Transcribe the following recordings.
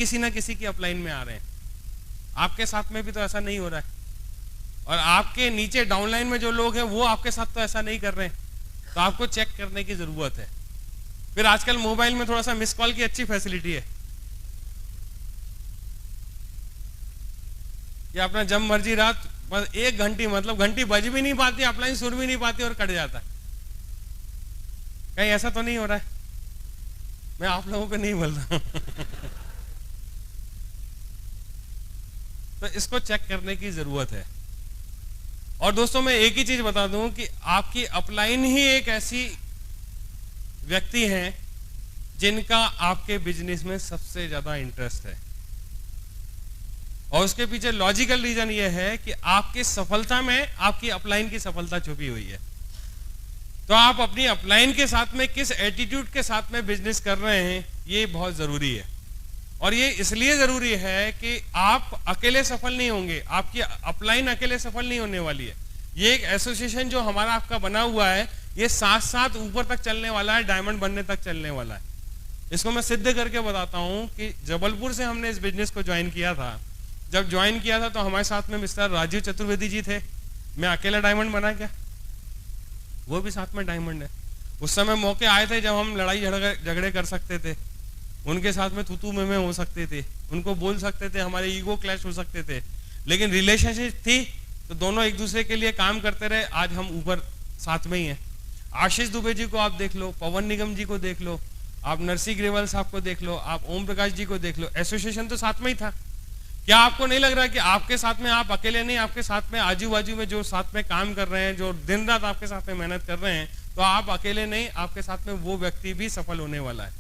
किसी ना किसी की अपलाइन में आ रहे हैं। आपके साथ में भी तो ऐसा नहीं हो रहा है, और आपके नीचे डाउनलाइन में जो लोग हैं वो आपके साथ तो ऐसा नहीं कर रहे हैं। तो आपको चेक करने की जरूरत है। फिर आजकल मोबाइल में थोड़ा सा मिस कॉल की अच्छी फैसिलिटी है कि अपना जब मर्जी रात बस 1 घंटी, मतलब घंटी बज भी नहीं पाती, अपलाइन सुन भी नहीं पाती और कट जाता है। कहीं ऐसा तो नहीं हो रहा है? मैं आप लोगों को नहीं बोल रहा हूं तो इसको चेक करने की जरूरत है। और दोस्तों मैं एक ही चीज बता दूं कि आपकी अपलाइन ही एक ऐसी व्यक्ति हैं जिनका आपके बिजनेस में सबसे ज्यादा इंटरेस्ट है, और उसके पीछे लॉजिकल रीजन यह है कि आपकी सफलता में आपकी अपलाइन की सफलता छुपी हुई है। तो आप अपनी अपलाइन के साथ में किस एटीट्यूड के साथ में बिजनेस कर रहे हैं, ये बहुत जरूरी है। और ये इसलिए जरूरी है कि आप अकेले सफल नहीं होंगे, आपकी अपलाइन अकेले सफल नहीं होने वाली है। ये एक एसोसिएशन जो हमारा आपका बना हुआ है, ये साथ साथ ऊपर तक चलने वाला है, डायमंड बनने तक चलने वाला है। इसको मैं सिद्ध करके बताता हूं कि जबलपुर से हमने इस बिजनेस को ज्वाइन किया था। जब ज्वाइन किया था तो हमारे साथ में मिस्टर राजीव चतुर्वेदी जी थे। मैं अकेला डायमंड बना क्या? वो भी साथ में डायमंड है। उस समय मौके आए थे जब हम लड़ाई झगड़े कर सकते थे, उनके साथ में तू में हो सकते थे, उनको बोल सकते थे, हमारे ईगो क्लैश हो सकते थे, लेकिन रिलेशनशिप थी तो दोनों एक दूसरे के लिए काम करते रहे। आज हम ऊपर साथ में ही हैं। आशीष दुबे जी को आप देख लो, पवन निगम जी को देख लो, आप नरसी ग्रेवाल साहब को देख लो, आप ओम प्रकाश जी को देख लो, एसोसिएशन तो साथ में ही था। क्या आपको नहीं लग रहा कि आपके साथ में आप अकेले नहीं, आपके साथ में आजू बाजू में जो साथ में काम कर रहे हैं, जो दिन रात आपके साथ में मेहनत कर रहे हैं, तो आप अकेले नहीं, आपके साथ में वो व्यक्ति भी सफल होने वाला है,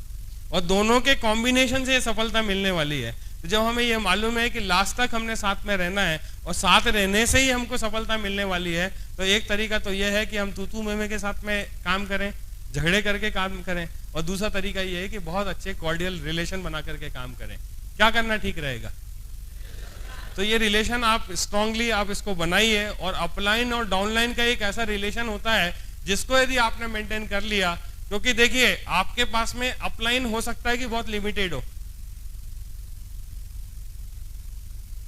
और दोनों के कॉम्बिनेशन से सफलता मिलने वाली है। तो जब हमें ये मालूम है कि लास्ट तक हमने साथ में रहना है और साथ रहने से ही हमको सफलता मिलने वाली है, तो एक तरीका तो यह है कि हम तू में के साथ में काम करें, झगड़े करके काम करें, और दूसरा तरीका यह है कि बहुत अच्छे कॉर्डियल रिलेशन बना करके काम करें। क्या करना ठीक रहेगा? तो ये रिलेशन आप स्ट्रांगली आप इसको बनाइए, और अपलाइन और डाउनलाइन का एक ऐसा रिलेशन होता है जिसको यदि आपने मेंटेन कर लिया, क्योंकि देखिए आपके पास में अपलाइन हो सकता है कि बहुत लिमिटेड हो,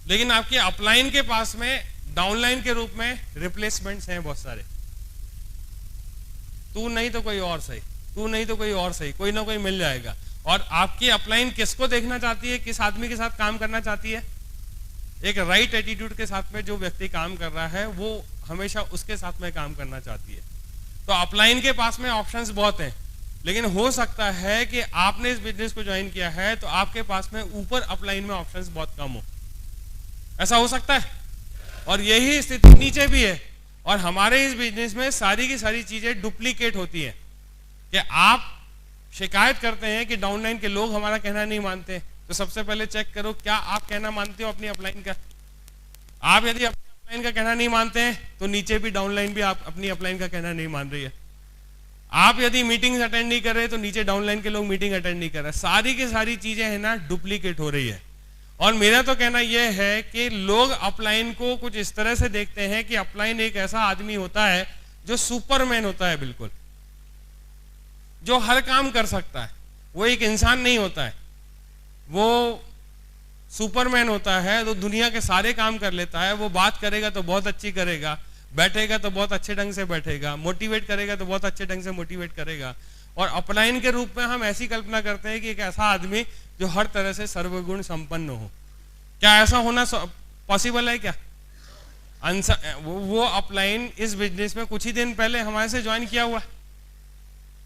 लेकिन आपके अपलाइन के पास में डाउनलाइन के रूप में रिप्लेसमेंट्स हैं बहुत सारे। तू नहीं तो कोई और सही, तू नहीं तो कोई और सही, कोई ना कोई मिल जाएगा। और आपकी अपलाइन किसको देखना चाहती है, किस आदमी के साथ काम करना चाहती है? एक राइट एटीट्यूड के साथ में जो व्यक्ति काम कर रहा है वो हमेशा उसके साथ में काम करना चाहती है। तो अपलाइन के पास में ऑप्शंस बहुत हैं, लेकिन हो सकता है कि आपने इस बिजनेस को ज्वाइन किया है तो आपके पास में ऊपर अपलाइन में ऑप्शंस बहुत कम हो, ऐसा हो सकता है। और यही स्थिति नीचे भी है। और हमारे इस बिजनेस में सारी की सारी चीजें डुप्लीकेट होती हैं कि आप शिकायत करते हैं कि डाउनलाइन के लोग हमारा कहना नहीं मानते, तो सबसे पहले चेक करो क्या आप कहना मानते हो अपनी अपलाइन का। आप यदि अपनी अपलाइन का कहना नहीं मानते हैं तो नीचे भी डाउनलाइन भी आप अपनी अपलाइन का कहना नहीं मान रही है। आप यदि मीटिंग्स अटेंड नहीं कर रहे तो नीचे डाउनलाइन के लोग मीटिंग अटेंड नहीं कर रहे। सारी की सारी चीजें है ना डुप्लीकेट हो रही है। और मेरा तो कहना यह है कि लोग अपलाइन को कुछ इस तरह से देखते हैं कि अपलाइन एक ऐसा आदमी होता है जो सुपरमैन होता है, बिल्कुल जो हर काम कर सकता है। वो एक इंसान नहीं होता है, वो सुपरमैन होता है, तो दुनिया के सारे काम कर लेता है। वो बात करेगा तो बहुत अच्छी करेगा, बैठेगा तो बहुत अच्छे ढंग से बैठेगा, मोटिवेट करेगा तो बहुत अच्छे ढंग से मोटिवेट करेगा। और अपलाइन के रूप में हम ऐसी कल्पना करते हैं कि एक ऐसा आदमी जो हर तरह से सर्वगुण संपन्न हो। क्या ऐसा होना पॉसिबल है क्या? वो अपलाइन इस बिजनेस में कुछ ही दिन पहले हमारे से ज्वाइन किया हुआ,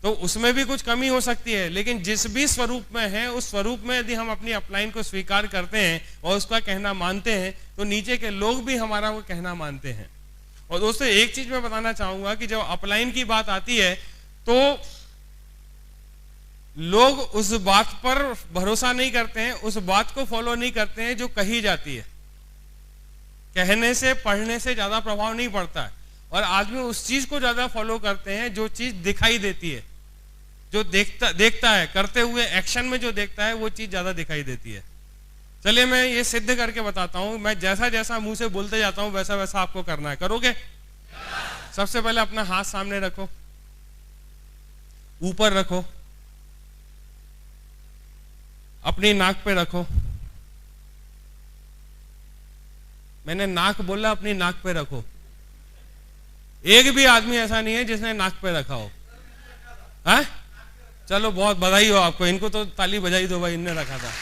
तो उसमें भी कुछ कमी हो सकती है, लेकिन जिस भी स्वरूप में है उस स्वरूप में यदि हम अपनी अपलाइन को स्वीकार करते हैं और उसका कहना मानते हैं तो नीचे के लोग भी हमारा वो कहना मानते हैं। और दोस्तों एक चीज मैं बताना चाहूंगा कि जब अपलाइन की बात आती है तो लोग उस बात पर भरोसा नहीं करते हैं, उस बात को फॉलो नहीं करते हैं जो कही जाती है। कहने से पढ़ने से ज्यादा प्रभाव नहीं पड़ता है, और आदमी उस चीज को ज्यादा फॉलो करते हैं जो चीज दिखाई देती है, जो देखता है करते हुए एक्शन में जो देखता है वो चीज ज्यादा दिखाई देती है। चलिए मैं ये सिद्ध करके बताता हूं। मैं जैसा जैसा मुंह से बोलते जाता हूं वैसा वैसा आपको करना है। करोगे? सबसे पहले अपना हाथ सामने रखो, ऊपर रखो, अपनी नाक पे रखो, मैंने नाक बोला, अपनी नाक पे रखो। एक भी आदमी ऐसा नहीं है जिसने नाक पे रखा हो। है? चलो बहुत बधाई हो आपको, इनको तो ताली बजाई दो भाई, इनने रखा था।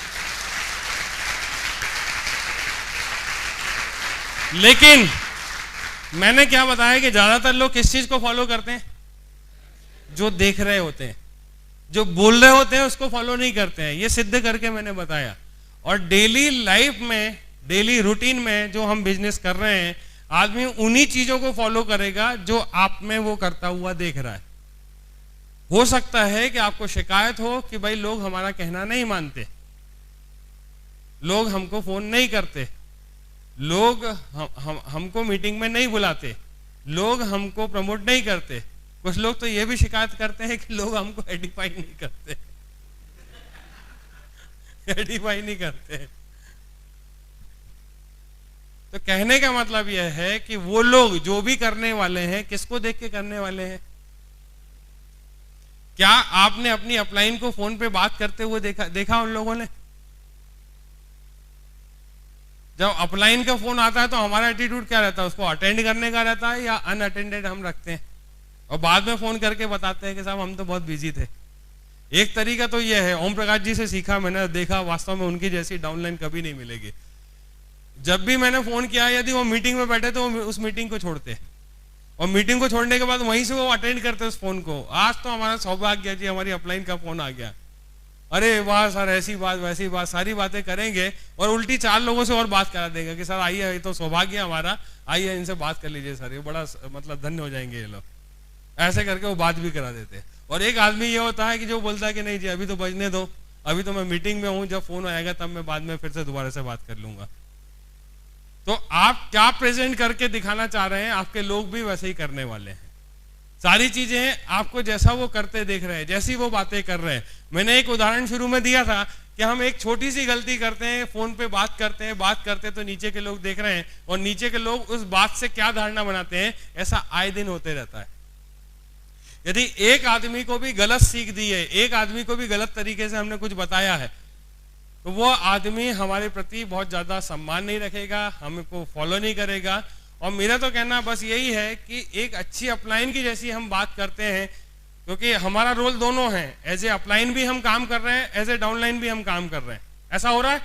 लेकिन मैंने क्या बताया कि ज्यादातर लोग किस चीज को फॉलो करते हैं? जो देख रहे होते हैं, जो बोल रहे होते हैं उसको फॉलो नहीं करते हैं। ये सिद्ध करके मैंने बताया। और डेली लाइफ में, डेली रूटीन में जो हम बिजनेस कर रहे हैं, आदमी उन्हीं चीजों को फॉलो करेगा जो आप में वो करता हुआ देख रहा है। हो सकता है कि आपको शिकायत हो कि भाई लोग हमारा कहना नहीं मानते, लोग हमको फोन नहीं करते, लोग हमको मीटिंग में नहीं बुलाते, लोग हमको प्रमोट नहीं करते। कुछ लोग तो ये भी शिकायत करते हैं कि लोग हमको एडिफाई नहीं करते। एडिफाई नहीं करते। तो कहने का मतलब यह है कि वो लोग जो भी करने वाले हैं, किसको देख के करने वाले हैं? क्या आपने अपनी अपलाइन को फोन पे बात करते हुए देखा उन लोगों ने? जब अपलाइन का फोन आता है तो हमारा एटीट्यूड क्या रहता है? उसको अटेंड करने का रहता है या अनअटेंडेड हम रखते हैं और बाद में फोन करके बताते हैं कि साहब हम तो बहुत बिजी थे। एक तरीका तो यह है, ओम प्रकाश जी से सीखा मैंने, देखा वास्तव में उनकी जैसी डाउनलाइन कभी नहीं मिलेगी। जब भी मैंने फोन किया, यदि वो मीटिंग में बैठे तो उस मीटिंग को छोड़ते और मीटिंग को छोड़ने के बाद वहीं से वो अटेंड करते उस फोन को। आज तो हमारा सौभाग्य जी, हमारी अपलाइन का फोन आ गया, अरे वाह सर, ऐसी बात वैसी बात, सारी बातें करेंगे और उल्टी 4 लोगों से और बात करा देगा कि सर आइए, ये तो सौभाग्य हमारा, आइए इनसे बात कर लीजिए सर, ये बड़ा मतलब धन्य हो जाएंगे ये लोग। ऐसे करके वो बात भी करा देते। और एक आदमी ये होता है कि जो बोलता है कि नहीं जी अभी तो बजने दो, अभी तो मैं मीटिंग में हूं, जब फोन आएगा तब मैं बाद में फिर से दोबारा से बात कर लूंगा। तो आप क्या प्रेजेंट करके दिखाना चाह रहे हैं, आपके लोग भी वैसे ही करने वाले हैं। सारी चीजें आपको जैसा वो करते देख रहे हैं, जैसी वो बातें कर रहे हैं। मैंने एक उदाहरण शुरू में दिया था कि हम एक छोटी सी गलती करते हैं, फोन पे बात करते तो नीचे के लोग देख रहे हैं और नीचे के लोग उस बात से क्या धारणा बनाते हैं, ऐसा आए दिन होते रहता है। यदि एक आदमी को भी गलत सीख दी है, एक आदमी को भी गलत तरीके से हमने कुछ बताया है, तो वो आदमी हमारे प्रति बहुत ज्यादा सम्मान नहीं रखेगा, हमको फॉलो नहीं करेगा। और मेरा तो कहना बस यही है कि एक अच्छी अपलाइन की जैसी हम बात करते हैं, क्योंकि हमारा रोल दोनों है, एज ए अपलाइन भी हम काम कर रहे हैं, एज ए डाउनलाइन भी हम काम कर रहे हैं। ऐसा हो रहा है?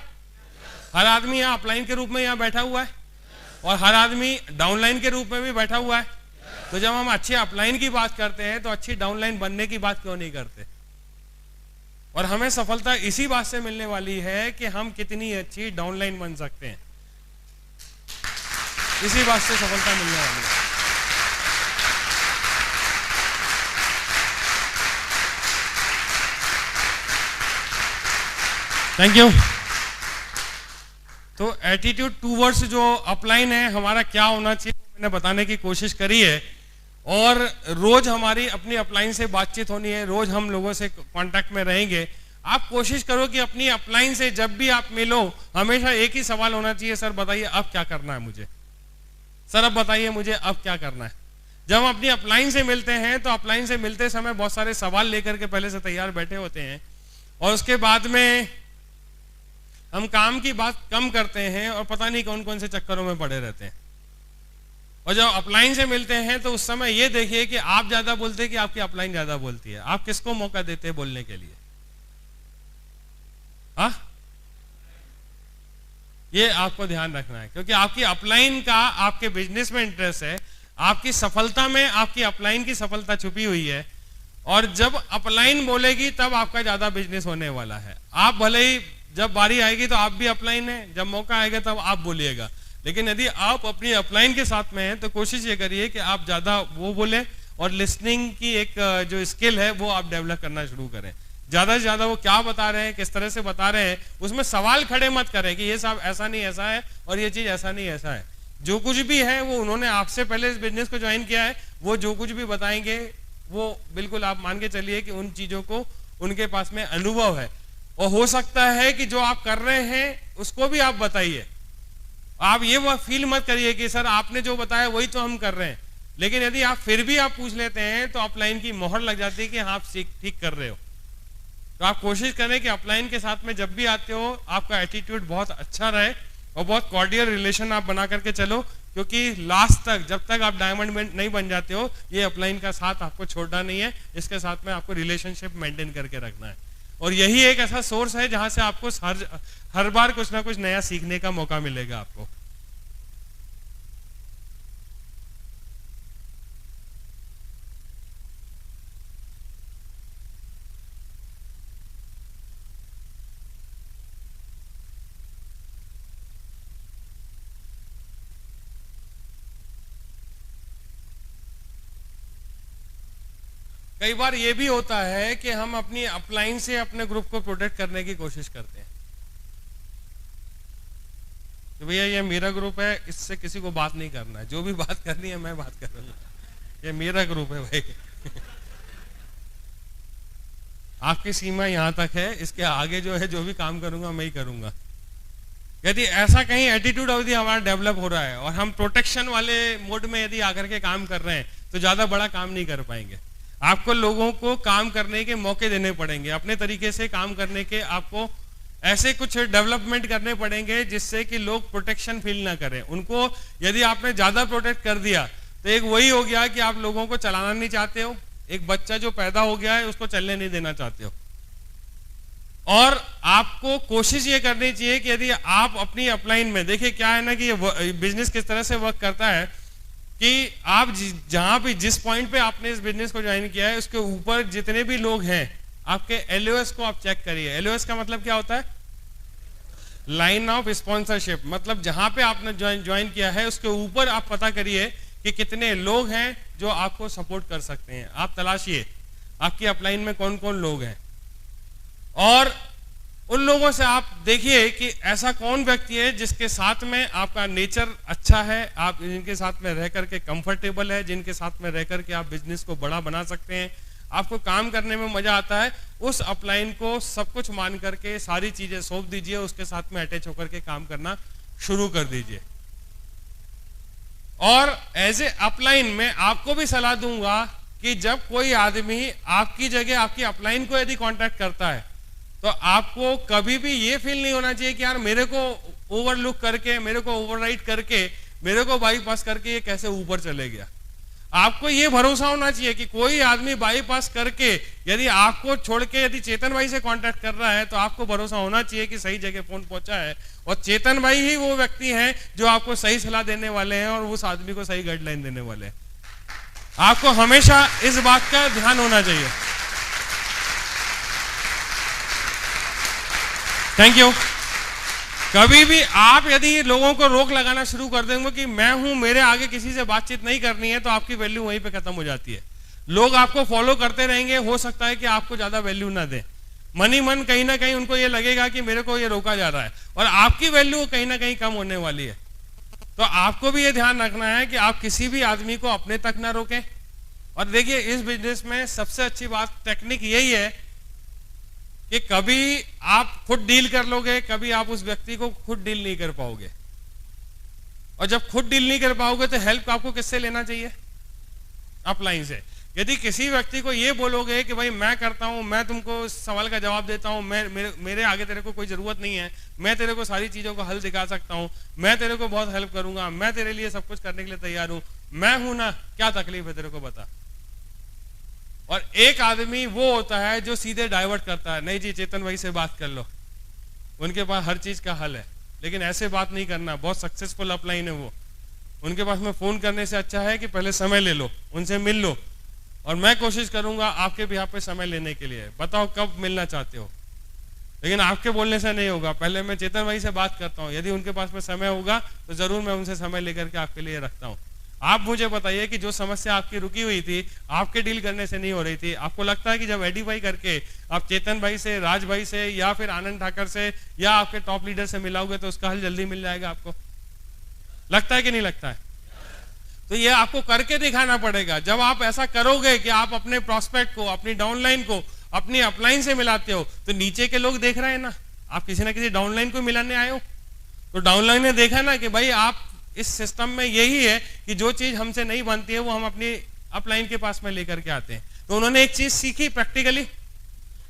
हर आदमी यहाँ अपलाइन के रूप में यहाँ बैठा हुआ है और हर आदमी डाउनलाइन के रूप में भी बैठा हुआ है। तो जब हम अच्छे अपलाइन की बात करते हैं तो अच्छी डाउनलाइन बनने की बात क्यों नहीं करते? और हमें सफलता इसी बात से मिलने वाली है कि हम कितनी अच्छी डाउनलाइन बन सकते हैं, इसी बात से सफलता मिलने वाली है। Thank you. तो एटीट्यूड टूवर्ड्स जो अपलाइन है हमारा क्या होना चाहिए, मैंने बताने की कोशिश करी है। और रोज हमारी अपनी अपलाइन से बातचीत होनी है, रोज हम लोगों से कांटेक्ट में रहेंगे। आप कोशिश करो कि अपनी अपलाइन से जब भी आप मिलो, हमेशा एक ही सवाल होना चाहिए, सर बताइए अब क्या करना है मुझे, सर अब बताइए मुझे अब क्या करना है। जब हम अपनी अपलाइन से मिलते हैं तो अपलाइन से मिलते समय बहुत सारे सवाल लेकर के पहले से तैयार बैठे होते हैं और उसके बाद में हम काम की बात कम करते हैं और पता नहीं कौन कौन से चक्करों में पड़े रहते हैं। और जब अपलाइन से मिलते हैं तो उस समय ये देखिए कि आप ज्यादा बोलते हैं कि आपकी अपलाइन ज्यादा बोलती है। आप किसको मौका देते हैं बोलने के लिए? हाँ, ये आपको ध्यान रखना है, क्योंकि आपकी अपलाइन का आपके बिजनेस में इंटरेस्ट है, आपकी सफलता में आपकी अपलाइन की सफलता छुपी हुई है। और जब अपलाइन बोलेगी तब आपका ज्यादा बिजनेस होने वाला है। आप भले ही जब बारी आएगी तो आप भी अपलाइन है, जब मौका आएगा तब आप बोलिएगा, लेकिन यदि आप अपनी अपलाइन के साथ में हैं तो कोशिश ये करिए कि आप ज्यादा वो बोले और लिसनिंग की एक जो स्किल है वो आप डेवलप करना शुरू करें। ज्यादा से ज्यादा वो क्या बता रहे हैं, किस तरह से बता रहे हैं, उसमें सवाल खड़े मत करें कि ये साहब ऐसा नहीं ऐसा है और ये चीज ऐसा नहीं ऐसा है। जो कुछ भी है वो उन्होंने आपसे पहले इस बिजनेस को ज्वाइन किया है, वो जो कुछ भी बताएंगे वो बिल्कुल आप मान के चलिए कि उन चीजों को उनके पास में अनुभव है। और हो सकता है कि जो आप कर रहे हैं उसको भी आप बताइए। आप ये वो फील मत करिए कि सर आपने जो बताया वही तो हम कर रहे हैं, लेकिन यदि आप फिर भी आप पूछ लेते हैं तो अपलाइन की मोहर लग जाती है कि हाँ आप ठीक कर रहे हो। तो आप कोशिश करें कि अपलाइन के साथ में जब भी आते हो आपका एटीट्यूड बहुत अच्छा रहे और बहुत कॉर्डियल रिलेशन आप बना करके चलो, क्योंकि लास्ट तक जब तक आप डायमंड में नहीं बन जाते हो, ये अपलाइन का साथ आपको छोड़ना नहीं है, इसके साथ में आपको रिलेशनशिप मेंटेन करके रखना है। और यही एक ऐसा सोर्स है जहां से आपको हर बार कुछ ना कुछ नया सीखने का मौका मिलेगा आपको। कई बार ये भी होता है कि हम अपनी अपलाइन से अपने ग्रुप को प्रोटेक्ट करने की कोशिश करते हैं कि भैया ये मेरा ग्रुप है, इससे किसी को बात नहीं करना है, जो भी बात करनी है मैं बात करूंगा, ये मेरा ग्रुप है भाई। आपकी सीमा यहां तक है, इसके आगे जो है जो भी काम करूंगा मैं ही करूंगा। यदि ऐसा कहीं एटीट्यूड अवधि हमारा डेवलप हो रहा है और हम प्रोटेक्शन वाले मोड में यदि आकर के काम कर रहे हैं, तो ज्यादा बड़ा काम नहीं कर पाएंगे। आपको लोगों को काम करने के मौके देने पड़ेंगे, अपने तरीके से काम करने के आपको ऐसे कुछ डेवलपमेंट करने पड़ेंगे जिससे कि लोग प्रोटेक्शन फील ना करें। उनको यदि आपने ज्यादा प्रोटेक्ट कर दिया तो एक वही हो गया कि आप लोगों को चलाना नहीं चाहते हो, एक बच्चा जो पैदा हो गया है उसको चलने नहीं देना चाहते हो। और आपको कोशिश ये करनी चाहिए कि यदि आप अपनी अपलाइन में देखिए, क्या है ना कि ये बिजनेस किस तरह से वर्क करता है कि आप जहां भी जिस पॉइंट पे आपने इस बिजनेस को ज्वाइन किया है उसके ऊपर जितने भी लोग हैं, आपके एलओएस को आप चेक करिए। एलओएस का मतलब क्या होता है? Line of sponsorship. मतलब जहां पे आपने ज्वाइन किया है उसके ऊपर आप पता करिए कि कितने लोग हैं जो आपको सपोर्ट कर सकते हैं। आप तलाशिए आपकी अपलाइन में कौन कौन लोग हैं, और उन लोगों से आप देखिए कि ऐसा कौन व्यक्ति है जिसके साथ में आपका नेचर अच्छा है, आप जिनके साथ में रह करके कंफर्टेबल है, जिनके साथ में रह करके आप बिजनेस को बड़ा बना सकते हैं, आपको काम करने में मजा आता है। उस अपलाइन को सब कुछ मान करके सारी चीजें सौंप दीजिए, उसके साथ में अटैच होकर के काम करना शुरू कर दीजिए। और एज ए अपलाइन में आपको भी सलाह दूंगा कि जब कोई आदमी आपकी जगह आपकी अपलाइन को यदि कांटेक्ट करता है तो आपको कभी भी ये फील नहीं होना चाहिए कि यार मेरे को ओवरलुक करके, मेरे को ओवरराइड करके, मेरे को बाईपास करके ये कैसे ऊपर चले गया। आपको ये भरोसा होना चाहिए कि कोई आदमी बाईपास करके यदि आपको छोड़ के यदि चेतन भाई से कांटेक्ट कर रहा है तो आपको भरोसा होना चाहिए कि सही जगह फोन पहुंचा है, और चेतन भाई ही वो व्यक्ति हैं जो आपको सही सलाह देने वाले हैं और उस आदमी को सही गाइडलाइन देने वाले हैं। आपको हमेशा इस बात का ध्यान होना चाहिए। Thank you. कभी भी आप यदि लोगों को रोक लगाना शुरू कर देंगे कि मैं हूं, मेरे आगे किसी से बातचीत नहीं करनी है, तो आपकी वैल्यू वहीं पे खत्म हो जाती है। लोग आपको फॉलो करते रहेंगे, हो सकता है कि आपको ज्यादा वैल्यू ना दें। मन ही मन कहीं ना कहीं उनको ये लगेगा कि मेरे को ये रोका जा रहा है, और आपकी वैल्यू कहीं ना कहीं कम होने वाली है। तो आपको भी ये ध्यान रखना है कि आप किसी भी आदमी को अपने तक ना रोकें। और देखिए, इस बिजनेस में सबसे अच्छी बात टेक्निक यही है कि कभी आप खुद डील कर लोगे, कभी आप उस व्यक्ति को खुद डील नहीं कर पाओगे। और जब खुद डील नहीं कर पाओगे तो हेल्प आपको किससे लेना चाहिए? अपलाइन से। यदि किसी व्यक्ति को ये बोलोगे कि भाई मैं करता हूं, मैं तुमको सवाल का जवाब देता हूं, मेरे आगे तेरे को कोई जरूरत नहीं है, मैं तेरे को सारी चीजों को हल दिखा सकता हूं, मैं तेरे को बहुत हेल्प करूंगा, मैं तेरे लिए सब कुछ करने के लिए तैयार हूं, मैं हूं ना, क्या तकलीफ है तेरे को बता। और एक आदमी वो होता है जो सीधे डाइवर्ट करता है, नहीं जी चेतन भाई से बात कर लो, उनके पास हर चीज का हल है। लेकिन ऐसे बात नहीं करना, बहुत सक्सेसफुल अपलाइन है वो। उनके पास में फोन करने से अच्छा है कि पहले समय ले लो, उनसे मिल लो, और मैं कोशिश करूंगा आपके भी यहाँ पे समय लेने के लिए। बताओ कब मिलना चाहते हो। लेकिन आपके बोलने से नहीं होगा, पहले मैं चेतन भाई से बात करता हूँ, यदि उनके पास में समय होगा तो जरूर मैं उनसे समय लेकर के आपके लिए रखता हूँ। आप मुझे बताइए कि जो समस्या आपकी रुकी हुई थी, आपके डील करने से नहीं हो रही थी, आपको लगता है कि जब एडीफाई करके आप चेतन भाई से, राज भाई से, या फिर आनंद ठाकर से, या आपके टॉप लीडर से मिलाओगे तो उसका हल जल्दी मिल जाएगा? आपको लगता है कि नहीं लगता है? तो ये आपको करके दिखाना पड़ेगा। जब आप ऐसा करोगे कि आप अपने प्रोस्पेक्ट को, अपनी डाउनलाइन को अपनी अपलाइन से मिलाते हो, तो नीचे के लोग देख रहे हैं ना, आप किसी ना किसी डाउनलाइन को मिलाने आए हो, तो डाउनलाइन ने देखा ना कि भाई आप इस सिस्टम में यही है कि जो चीज हमसे नहीं बनती है वो हम अपनी अपलाइन के पास में लेकर के आते हैं। तो उन्होंने एक चीज सीखी प्रैक्टिकली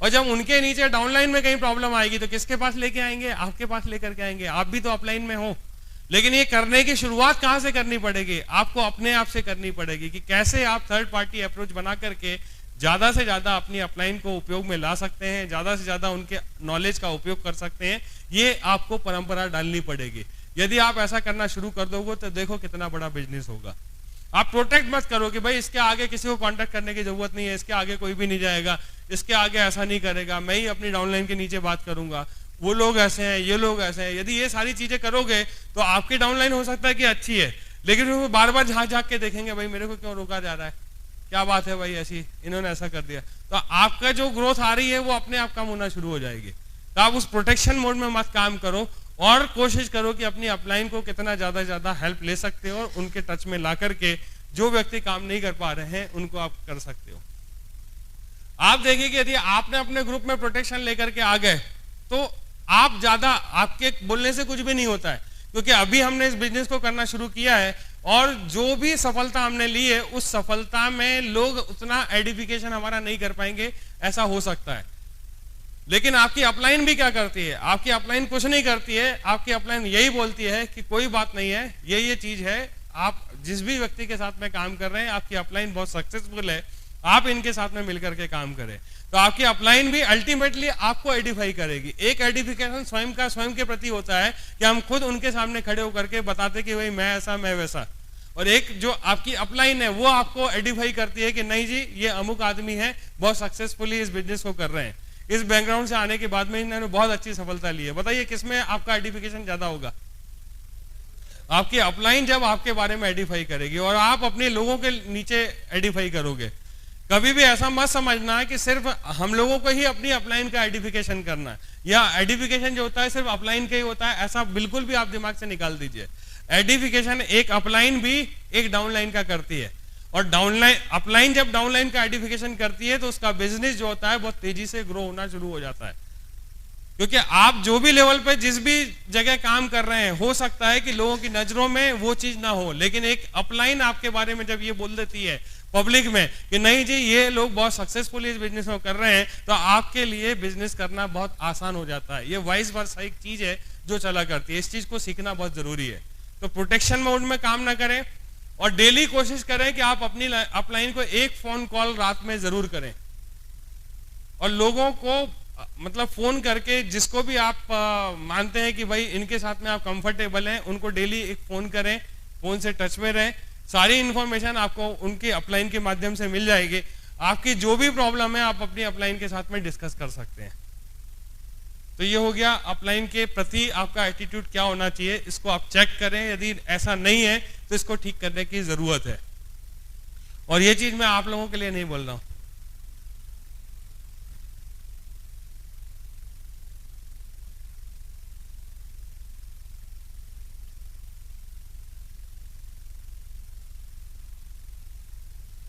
और जब उनके नीचे डाउनलाइन में कहीं प्रॉब्लम आएगी तो किसके पास लेके आएंगे? आपके पास लेकर के आएंगे। आप भी तो अपलाइन में हो, लेकिन ये करने की शुरुआत कहां से करनी पड़ेगी? आपको अपने आप से करनी पड़ेगी कि कैसे आप थर्ड पार्टी अप्रोच बना करके ज्यादा से ज्यादा अपनी अपलाइन को उपयोग में ला सकते हैं, ज्यादा से ज्यादा उनके नॉलेज का उपयोग कर सकते हैं। ये आपको परंपरा डालनी पड़ेगी। यदि आप ऐसा करना शुरू कर दोगे तो देखो कितना बड़ा बिजनेस होगा। आप प्रोटेक्ट मत करो कि भाई इसके आगे किसी को कांटेक्ट करने की जरूरत नहीं है, इसके आगे कोई भी नहीं जाएगा, इसके आगे ऐसा नहीं करेगा, मैं ही अपनी डाउनलाइन के नीचे बात करूंगा, वो लोग ऐसे हैं, ये लोग ऐसे हैं। यदि ये सारी चीजें करोगे तो आपकी डाउनलाइन हो सकता है कि अच्छी है, लेकिन वो बार बार झांक झांक के देखेंगे, भाई मेरे को क्यों रोका जा रहा है, क्या बात है भाई, ऐसी इन्होंने ऐसा कर दिया। तो आपका जो ग्रोथ आ रही है वो अपने आप कम होना शुरू हो जाएगी। तो आप उस प्रोटेक्शन मोड में मत काम करो और कोशिश करो कि अपनी अपलाइन को कितना ज्यादा हेल्प ले सकते हो और उनके टच में ला करके जो व्यक्ति काम नहीं कर पा रहे हैं उनको आप कर सकते हो। आप देखिए कि यदि आपने अपने ग्रुप में प्रोटेक्शन लेकर के आ गए तो आप ज्यादा, आपके बोलने से कुछ भी नहीं होता है, क्योंकि अभी हमने इस बिजनेस को करना शुरू किया है और जो भी सफलता हमने ली है उस सफलता में लोग उतना एडिफिकेशन हमारा नहीं कर पाएंगे, ऐसा हो सकता है। लेकिन आपकी अपलाइन भी क्या करती है? आपकी अपलाइन कुछ नहीं करती है। आपकी अपलाइन यही बोलती है कि कोई बात नहीं है, ये चीज है, आप जिस भी व्यक्ति के साथ में काम कर रहे हैं आपकी अपलाइन बहुत सक्सेसफुल है, आप इनके साथ में मिलकर के काम करें। तो आपकी अपलाइन भी अल्टीमेटली आपको एडिफाई करेगी। एक एडिफिकेशन स्वयं के प्रति होता है कि हम खुद उनके सामने खड़े होकर के बताते कि भाई मैं ऐसा, मैं वैसा। और एक जो आपकी अपलाइन है वो आपको एडिफाई करती है कि नहीं जी, ये अमुक आदमी है, बहुत सक्सेसफुली इस बिजनेस को कर रहे हैं, इस बैकग्राउंड से आने के बाद में इन्होंने बहुत अच्छी सफलता ली है। बताइए किसमें आपका एडिफिकेशन ज्यादा होगा? आपकी अपलाइन जब आपके बारे में एडिफाई करेगी और आप अपने लोगों के नीचे एडिफाई करोगे। कभी भी ऐसा मत समझना है कि सिर्फ हम लोगों को ही अपनी अपलाइन का एडिफिकेशन करना है, या एडिफिकेशन जो होता है सिर्फ अपलाइन का ही होता है, ऐसा बिल्कुल भी आप दिमाग से निकाल दीजिए। एडिफिकेशन एक अपलाइन भी एक डाउनलाइन का करती है, और डाउनलाइन अपलाइन जब डाउनलाइन का एडिफिकेशन करती है तो उसका बिजनेस जो होता है बहुत तेजी से ग्रो होना शुरू हो जाता है। क्योंकि आप जो भी लेवल पे जिस भी जगह काम कर रहे हैं, हो सकता है कि लोगों की नजरों में वो चीज ना हो, लेकिन एक अपलाइन आपके बारे में जब ये बोल देती है पब्लिक में कि नहीं जी ये लोग बहुत सक्सेसफुली इस बिजनेस में कर रहे हैं, तो आपके लिए बिजनेस करना बहुत आसान हो जाता है। ये वाइस वर्सा एक चीज है जो चला करती है, इस चीज को सीखना बहुत जरूरी है। तो प्रोटेक्शन मोड में काम ना करें और डेली कोशिश करें कि आप अपनी अपलाइन को एक फोन कॉल रात में जरूर करें, और लोगों को मतलब फोन करके जिसको भी आप मानते हैं कि भाई इनके साथ में आप कंफर्टेबल हैं, उनको डेली एक फोन करें, फोन से टच में रहें। सारी इंफॉर्मेशन आपको उनकी अपलाइन के माध्यम से मिल जाएगी। आपकी जो भी प्रॉब्लम है आप अपनी अपलाइन के साथ में डिस्कस कर सकते हैं। तो ये हो गया अपलाइन के प्रति आपका एटीट्यूड क्या होना चाहिए, इसको आप चेक करें। यदि ऐसा नहीं है तो इसको ठीक करने की जरूरत है, और ये चीज मैं आप लोगों के लिए नहीं बोल रहा हूं।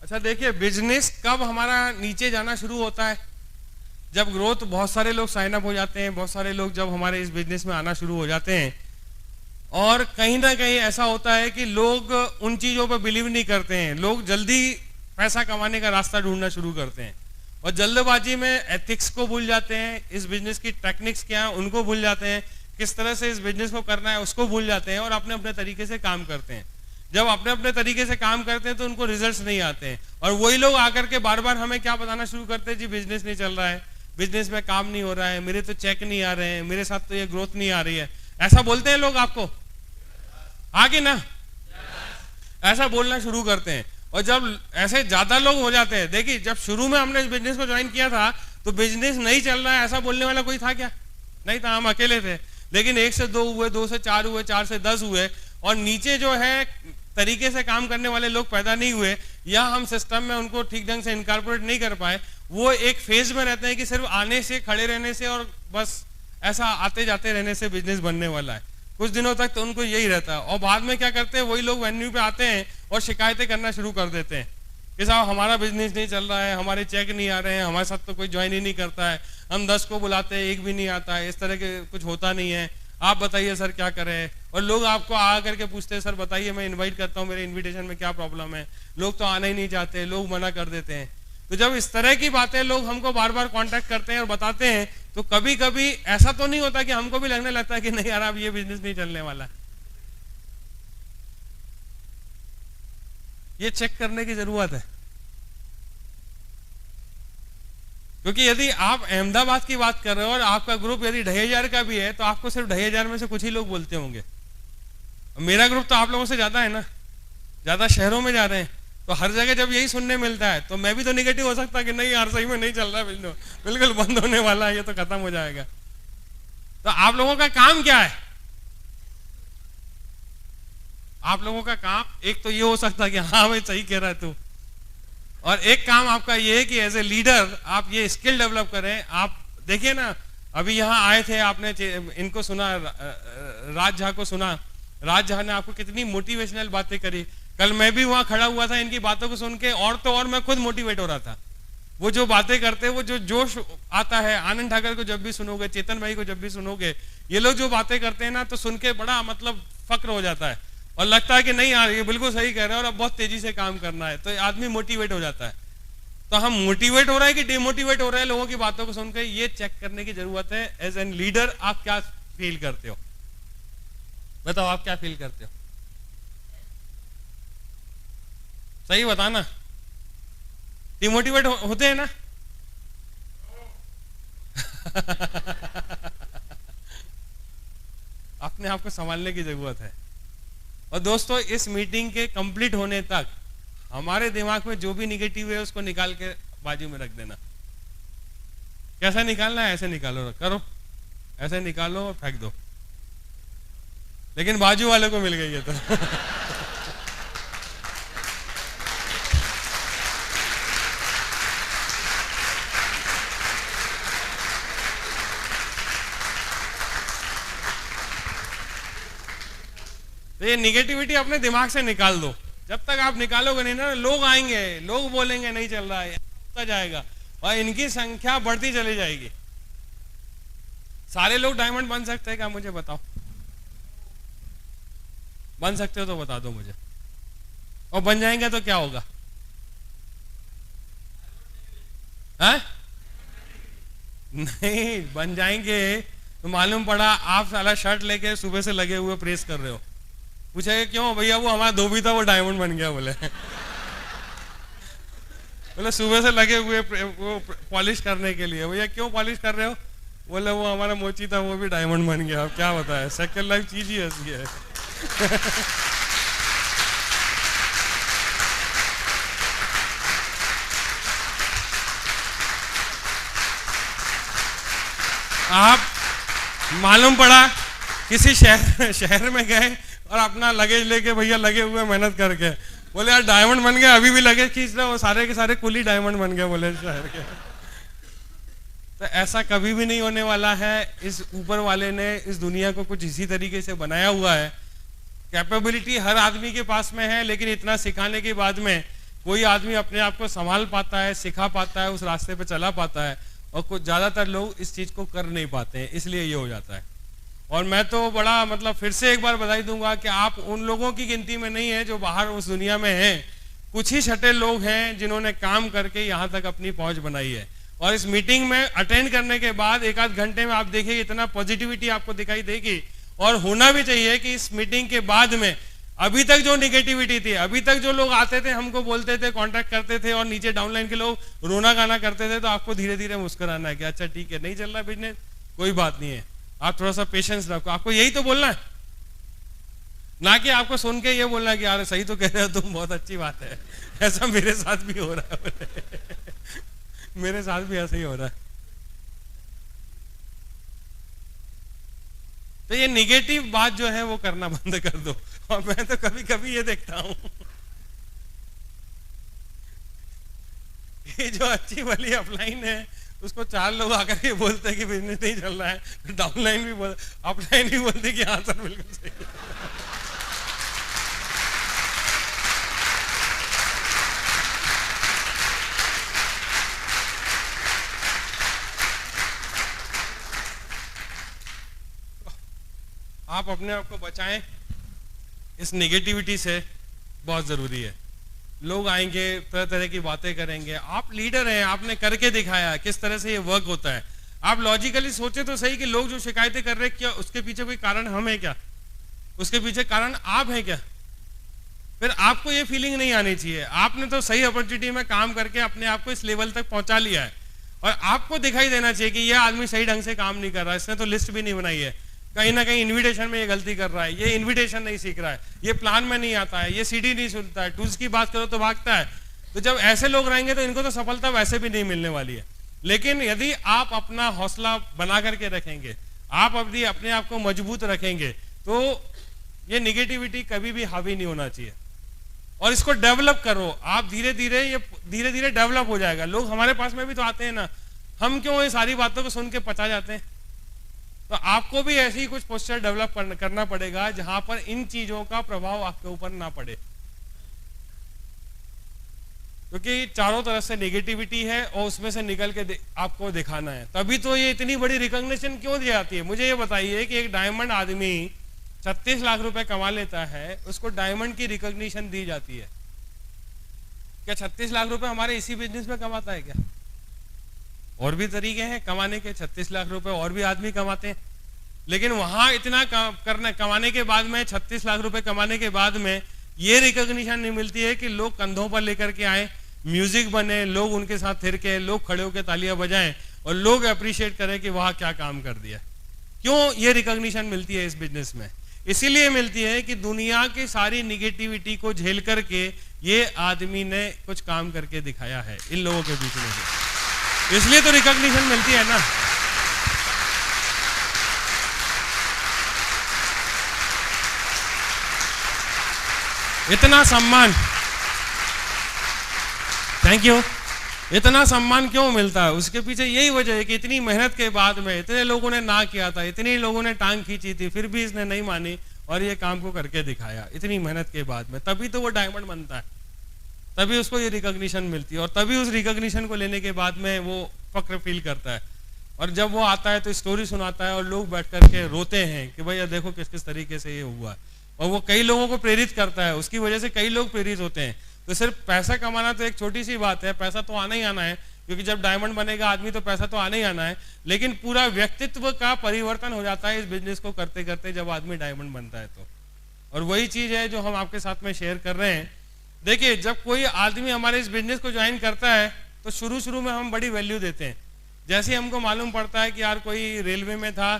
अच्छा देखिए, बिजनेस कब हमारा नीचे जाना शुरू होता है? जब ग्रोथ, बहुत सारे लोग साइन अप हो जाते हैं, बहुत सारे लोग जब हमारे इस बिजनेस में आना शुरू हो जाते हैं, और कहीं ना कहीं ऐसा होता है कि लोग उन चीजों पर बिलीव नहीं करते हैं। लोग जल्दी पैसा कमाने का रास्ता ढूंढना शुरू करते हैं और जल्दबाजी में एथिक्स को भूल जाते हैं, इस बिजनेस की टेक्निक्स क्या है उनको भूल जाते हैं, किस तरह से इस बिजनेस को करना है उसको भूल जाते हैं, और अपने अपने तरीके से काम करते हैं। जब अपने अपने तरीके से काम करते हैं तो उनको रिजल्ट्स नहीं आते हैं, और वही लोग आकर के बार बार हमें क्या बताना शुरू करते हैं, जी बिजनेस नहीं चल रहा है, बिजनेस में काम नहीं हो रहा है, मेरे तो चेक नहीं आ रहे हैं, मेरे साथ तो ये ग्रोथ नहीं आ रही है। ऐसा बोलते हैं लोग आपको, आगे ना ऐसा बोलना शुरू करते हैं। और जब ऐसे ज्यादा लोग हो जाते हैं, देखिए जब शुरू में हमने इस बिजनेस को ज्वाइन किया था तो बिजनेस नहीं चल रहा है ऐसा बोलने वाला कोई था क्या? नहीं था, हम अकेले थे। लेकिन 1 से 2 हुए, 2 से 4 हुए, 4 से 10 हुए, और नीचे जो है तरीके से काम करने वाले लोग पैदा नहीं हुए, या हम सिस्टम में उनको ठीक ढंग से इनकॉर्पोरेट नहीं कर पाए। वो एक फेज में रहते हैं कि सिर्फ आने से, खड़े रहने से और बस ऐसा आते जाते रहने से बिजनेस बनने वाला है। कुछ दिनों तक तो उनको यही रहता है, और बाद में क्या करते हैं, वही लोग वेन्यू पे आते हैं और शिकायतें करना शुरू कर देते हैं कि साहब हमारा बिजनेस नहीं चल रहा है, हमारे चेक नहीं आ रहे हैं, हमारे साथ तो कोई ज्वाइन ही नहीं करता है, हम 10 को बुलाते हैं 1 भी नहीं आता है, इस तरह के कुछ होता नहीं है, आप बताइए सर क्या करें। और लोग आपको आ करके पूछते हैं, सर बताइए मैं इनवाइट करता हूँ, मेरे इनविटेशन में क्या प्रॉब्लम है। लोग तो आना ही नहीं चाहते, लोग मना कर देते हैं। तो जब इस तरह की बातें लोग हमको बार बार कांटेक्ट करते हैं और बताते हैं, तो कभी कभी ऐसा तो नहीं होता कि हमको भी लगने लगता है कि नहीं यार अब ये बिजनेस नहीं चलने वाला। ये चेक करने की जरूरत है, क्योंकि यदि आप अहमदाबाद की बात कर रहे हो और आपका ग्रुप यदि 2500 का भी है, तो आपको सिर्फ 2500 में से कुछ ही लोग बोलते होंगे। मेरा ग्रुप तो आप लोगों से ज्यादा है ना, ज्यादा शहरों में जा रहे हैं, तो हर जगह जब यही सुनने मिलता है तो मैं भी तो निगेटिव हो सकता कि नहीं यार सही में नहीं चल रहा है, बिल्कुल बंद होने वाला है, ये तो खत्म हो जाएगा। तो आप लोगों का काम क्या है? आप लोगों का काम एक तो ये हो सकता है कि हाँ भाई सही कह रहा है तू, और एक काम आपका ये है कि एज ए लीडर आप ये स्किल डेवलप करें। आप देखिए ना, अभी यहाँ आए थे, आपने इनको सुना, राज झा को सुना, राज झा ने आपको कितनी मोटिवेशनल बातें करी। कल मैं भी वहां खड़ा हुआ था इनकी बातों को सुन के, और तो और मैं खुद मोटिवेट हो रहा था। वो जो बातें करते हैं, वो जो जोश आता है, आनंद ठाकर को जब भी सुनोगे, चेतन भाई को जब भी सुनोगे, ये लोग जो बातें करते हैं ना, तो सुन के बड़ा मतलब फक्र हो जाता है और लगता है कि नहीं यार ये बिल्कुल सही कह रहे हैं और अब बहुत तेजी से काम करना है, तो आदमी मोटिवेट हो जाता है। तो हम मोटिवेट हो रहा है कि डिमोटिवेट हो रहे हैं लोगों की बातों को सुनकर, ये चेक करने की जरूरत है। एज एन लीडर आप क्या फील करते हो? बताओ आप क्या फील करते हो? सही बताना। डिमोटिवेट होते हैं ना? अपने आप को संभालने की जरूरत है। और दोस्तों, इस मीटिंग के कंप्लीट होने तक हमारे दिमाग में जो भी निगेटिव है उसको निकाल के बाजू में रख देना। कैसा निकालना है? ऐसे निकालो, करो ऐसे निकालो और फेंक दो, लेकिन बाजू वाले को मिल गई है तो तो ये निगेटिविटी अपने दिमाग से निकाल दो। जब तक आप निकालोगे नहीं ना, लोग आएंगे, लोग बोलेंगे नहीं चल रहा है, होता जाएगा और इनकी संख्या बढ़ती चली जाएगी। सारे लोग डायमंड बन सकते हैं क्या? मुझे बताओ, बन सकते हो तो बता दो मुझे। और बन जाएंगे तो क्या होगा? है? नहीं बन जाएंगे तो मालूम पड़ा आप साला शर्ट लेके सुबह से लगे हुए प्रेस कर रहे हो। पूछेगा क्यों भैया? वो हमारा धोबी था, वो डायमंड बन गया। बोले बोले सुबह से लगे हुए वो पॉलिश करने के लिए। भैया क्यों पॉलिश कर रहे हो? बोले वो हमारा मोची था, वो भी डायमंड बन गया। अब क्या बताया, सेकंड लाइफ चीज ही ऐसी है। आप मालूम पड़ा किसी शहर में गए और अपना लगेज लेके भैया लगे हुए मेहनत करके, बोले यार डायमंड बन गए, अभी भी लगेज खींच रहे, वो सारे के सारे कुली डायमंड बन गए बोले शहर के। तो ऐसा कभी भी नहीं होने वाला है। इस ऊपर वाले ने इस दुनिया को कुछ इसी तरीके से बनाया हुआ है। कैपेबिलिटी हर आदमी के पास में है, लेकिन इतना सिखाने के बाद में कोई आदमी अपने आप को संभाल पाता है, सिखा पाता है, उस रास्ते पे चला पाता है, और कुछ ज्यादातर लोग इस चीज को कर नहीं पाते हैं, इसलिए ये हो जाता है। और मैं तो बड़ा मतलब फिर से एक बार बधाई दूंगा कि आप उन लोगों की गिनती में नहीं है जो बाहर उस दुनिया में हैं। कुछ ही छठे लोग हैं जिन्होंने काम करके यहाँ तक अपनी पहुंच बनाई है। और इस मीटिंग में अटेंड करने के बाद एक आध घंटे में आप देखिए इतना पॉजिटिविटी आपको दिखाई देगी। और होना भी चाहिए कि इस मीटिंग के बाद में अभी तक जो निगेटिविटी थी, अभी तक जो लोग आते थे, हमको बोलते थे, कॉन्टेक्ट करते थे और नीचे डाउनलाइन के लोग रोना गाना करते थे, तो आपको धीरे धीरे मुस्कुराना है कि अच्छा ठीक है, नहीं चल रहा बिजनेस, कोई बात नहीं है, आप थोड़ा सा पेशेंस रखो। आपको यही तो बोलना है, ना कि आपको सुन के ये बोलना है कि यार सही तो कह रहे हो तुम, बहुत अच्छी बात है। ऐसा मेरे साथ भी हो रहा है मेरे साथ भी ऐसा ही हो रहा है। तो ये निगेटिव बात जो है वो करना बंद कर दो। और मैं तो कभी कभी ये देखता हूं, ये जो अच्छी वाली अपलाइन है उसको 4 लोग आकर के बोलते हैं कि बिजनेस नहीं चल रहा है, डाउनलाइन भी बोल, अपलाइन भी बोलते कि हाँ सर बिल्कुल सही। आप अपने आप को बचाएं इस नेगेटिविटी से, बहुत जरूरी है। लोग आएंगे, तरह तरह की बातें करेंगे। आप लीडर हैं, आपने करके दिखाया किस तरह से ये वर्क होता है। आप लॉजिकली सोचे तो सही कि लोग जो शिकायतें कर रहे हैं, क्या उसके पीछे कोई कारण हम है क्या? उसके पीछे कारण आप हैं क्या? फिर आपको ये फीलिंग नहीं आनी चाहिए। आपने तो सही अपॉर्चुनिटी में काम करके अपने आप को इस लेवल तक पहुंचा लिया है, और आपको दिखाई देना चाहिए कि ये आदमी सही ढंग से काम नहीं कर रहा, इसने तो लिस्ट भी नहीं बनाई है, कहीं ना कहीं इन्विटेशन में ये गलती कर रहा है, ये इन्विटेशन नहीं सीख रहा है, ये प्लान में नहीं आता है, ये सीडी नहीं सुनता है, टूल्स की बात करो तो भागता है। तो जब ऐसे लोग रहेंगे तो इनको तो सफलता वैसे भी नहीं मिलने वाली है। लेकिन यदि आप अपना हौसला बना करके रखेंगे, आप अपने आप को मजबूत रखेंगे, तो ये निगेटिविटी कभी भी हावी नहीं होना चाहिए। और इसको डेवलप करो आप, धीरे धीरे डेवलप हो जाएगा। लोग हमारे पास में भी तो आते हैं ना, हम क्यों ये सारी बातों को सुन के पचा जाते हैं? तो आपको भी ऐसे ही कुछ पोस्चर डेवलप करना पड़ेगा जहां पर इन चीजों का प्रभाव आपके ऊपर ना पड़े, क्योंकि चारों तरफ से नेगेटिविटी है और उसमें से निकल के आपको दिखाना है। तभी तो ये इतनी बड़ी रिकॉग्निशन क्यों दी जाती है? मुझे ये बताइए कि एक डायमंड आदमी 36 लाख रुपए कमा लेता है, उसको डायमंड की रिकॉग्निशन दी जाती है। क्या 36 लाख रुपए हमारे इसी बिजनेस में कमाता है क्या? और भी तरीके हैं कमाने के, 36 लाख रुपए और भी आदमी कमाते हैं। लेकिन वहां इतना कमाने के बाद में, 36 लाख रुपए कमाने के बाद में ये रिकॉग्निशन नहीं मिलती है कि लोग कंधों पर लेकर के आए, म्यूजिक बने, लोग उनके साथ थिरके, लोग खड़े होकर तालियां बजाएं और लोग अप्रिशिएट करें कि वहां क्या काम कर दिया। क्यों ये रिकॉग्निशन मिलती है इस बिजनेस में? इसीलिए मिलती है कि दुनिया की सारी निगेटिविटी को झेल करके ये आदमी ने कुछ काम करके दिखाया है इन लोगों के बीच में से, इसलिए तो रिकॉग्निशन मिलती है ना। इतना सम्मान, थैंक यू, इतना सम्मान क्यों मिलता है? उसके पीछे यही वजह है कि इतनी मेहनत के बाद में इतने लोगों ने ना किया था, इतने लोगों ने टांग खींची थी, फिर भी इसने नहीं मानी और ये काम को करके दिखाया इतनी मेहनत के बाद में, तभी तो वो डायमंड बनता है, तभी उसको ये रिकॉग्निशन मिलती है। और तभी उस रिकॉग्निशन को लेने के बाद में वो फक्र फील करता है, और जब वो आता है तो स्टोरी सुनाता है और लोग बैठ करके रोते हैं कि भाई देखो किस किस तरीके से ये हुआ, और वो कई लोगों को प्रेरित करता है, उसकी वजह से कई लोग प्रेरित होते हैं। तो सिर्फ पैसा कमाना तो एक छोटी सी बात है, पैसा तो आना ही आना है, क्योंकि जब डायमंड बनेगा आदमी तो पैसा तो आना ही आना है, लेकिन पूरा व्यक्तित्व का परिवर्तन हो जाता है इस बिजनेस को करते करते जब आदमी डायमंड बनता है तो। और वही चीज है जो हम आपके साथ में शेयर कर रहे हैं। देखिए, जब कोई आदमी हमारे इस बिजनेस को ज्वाइन करता है तो शुरू में हम बड़ी वैल्यू देते हैं। जैसे ही हमको मालूम पड़ता है कि यार कोई रेलवे में था,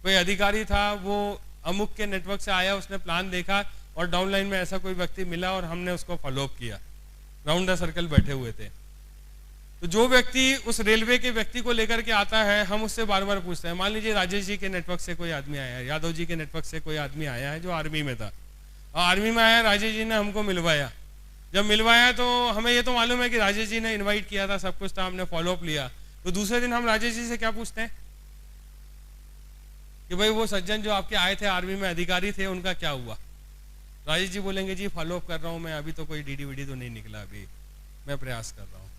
कोई अधिकारी था, वो अमुक के नेटवर्क से आया, उसने प्लान देखा और डाउनलाइन में ऐसा कोई व्यक्ति मिला और हमने उसको फॉलोअप किया, राउंड द सर्कल बैठे हुए थे। तो जो व्यक्ति उस रेलवे के व्यक्ति को लेकर के आता है, हम उससे बार बार पूछते हैं। मान लीजिए राजेश जी के नेटवर्क से कोई आदमी आया है, यादव जी के नेटवर्क से कोई आदमी आया है जो आर्मी में था, और आर्मी में आया, राजेश जी ने हमको मिलवाया। जब मिलवाया तो हमें ये तो मालूम है कि राजेश जी ने इन्वाइट किया था, सब कुछ था, हमने फॉलोअप लिया। तो दूसरे दिन हम राजेश जी से क्या पूछते हैं कि भाई वो सज्जन जो आपके आए थे आर्मी में अधिकारी थे, उनका क्या हुआ? राजेश जी बोलेंगे जी फॉलोअप कर रहा हूँ मैं, अभी तो कोई डीडी वीडी तो नहीं निकला, अभी मैं प्रयास कर रहा हूँ।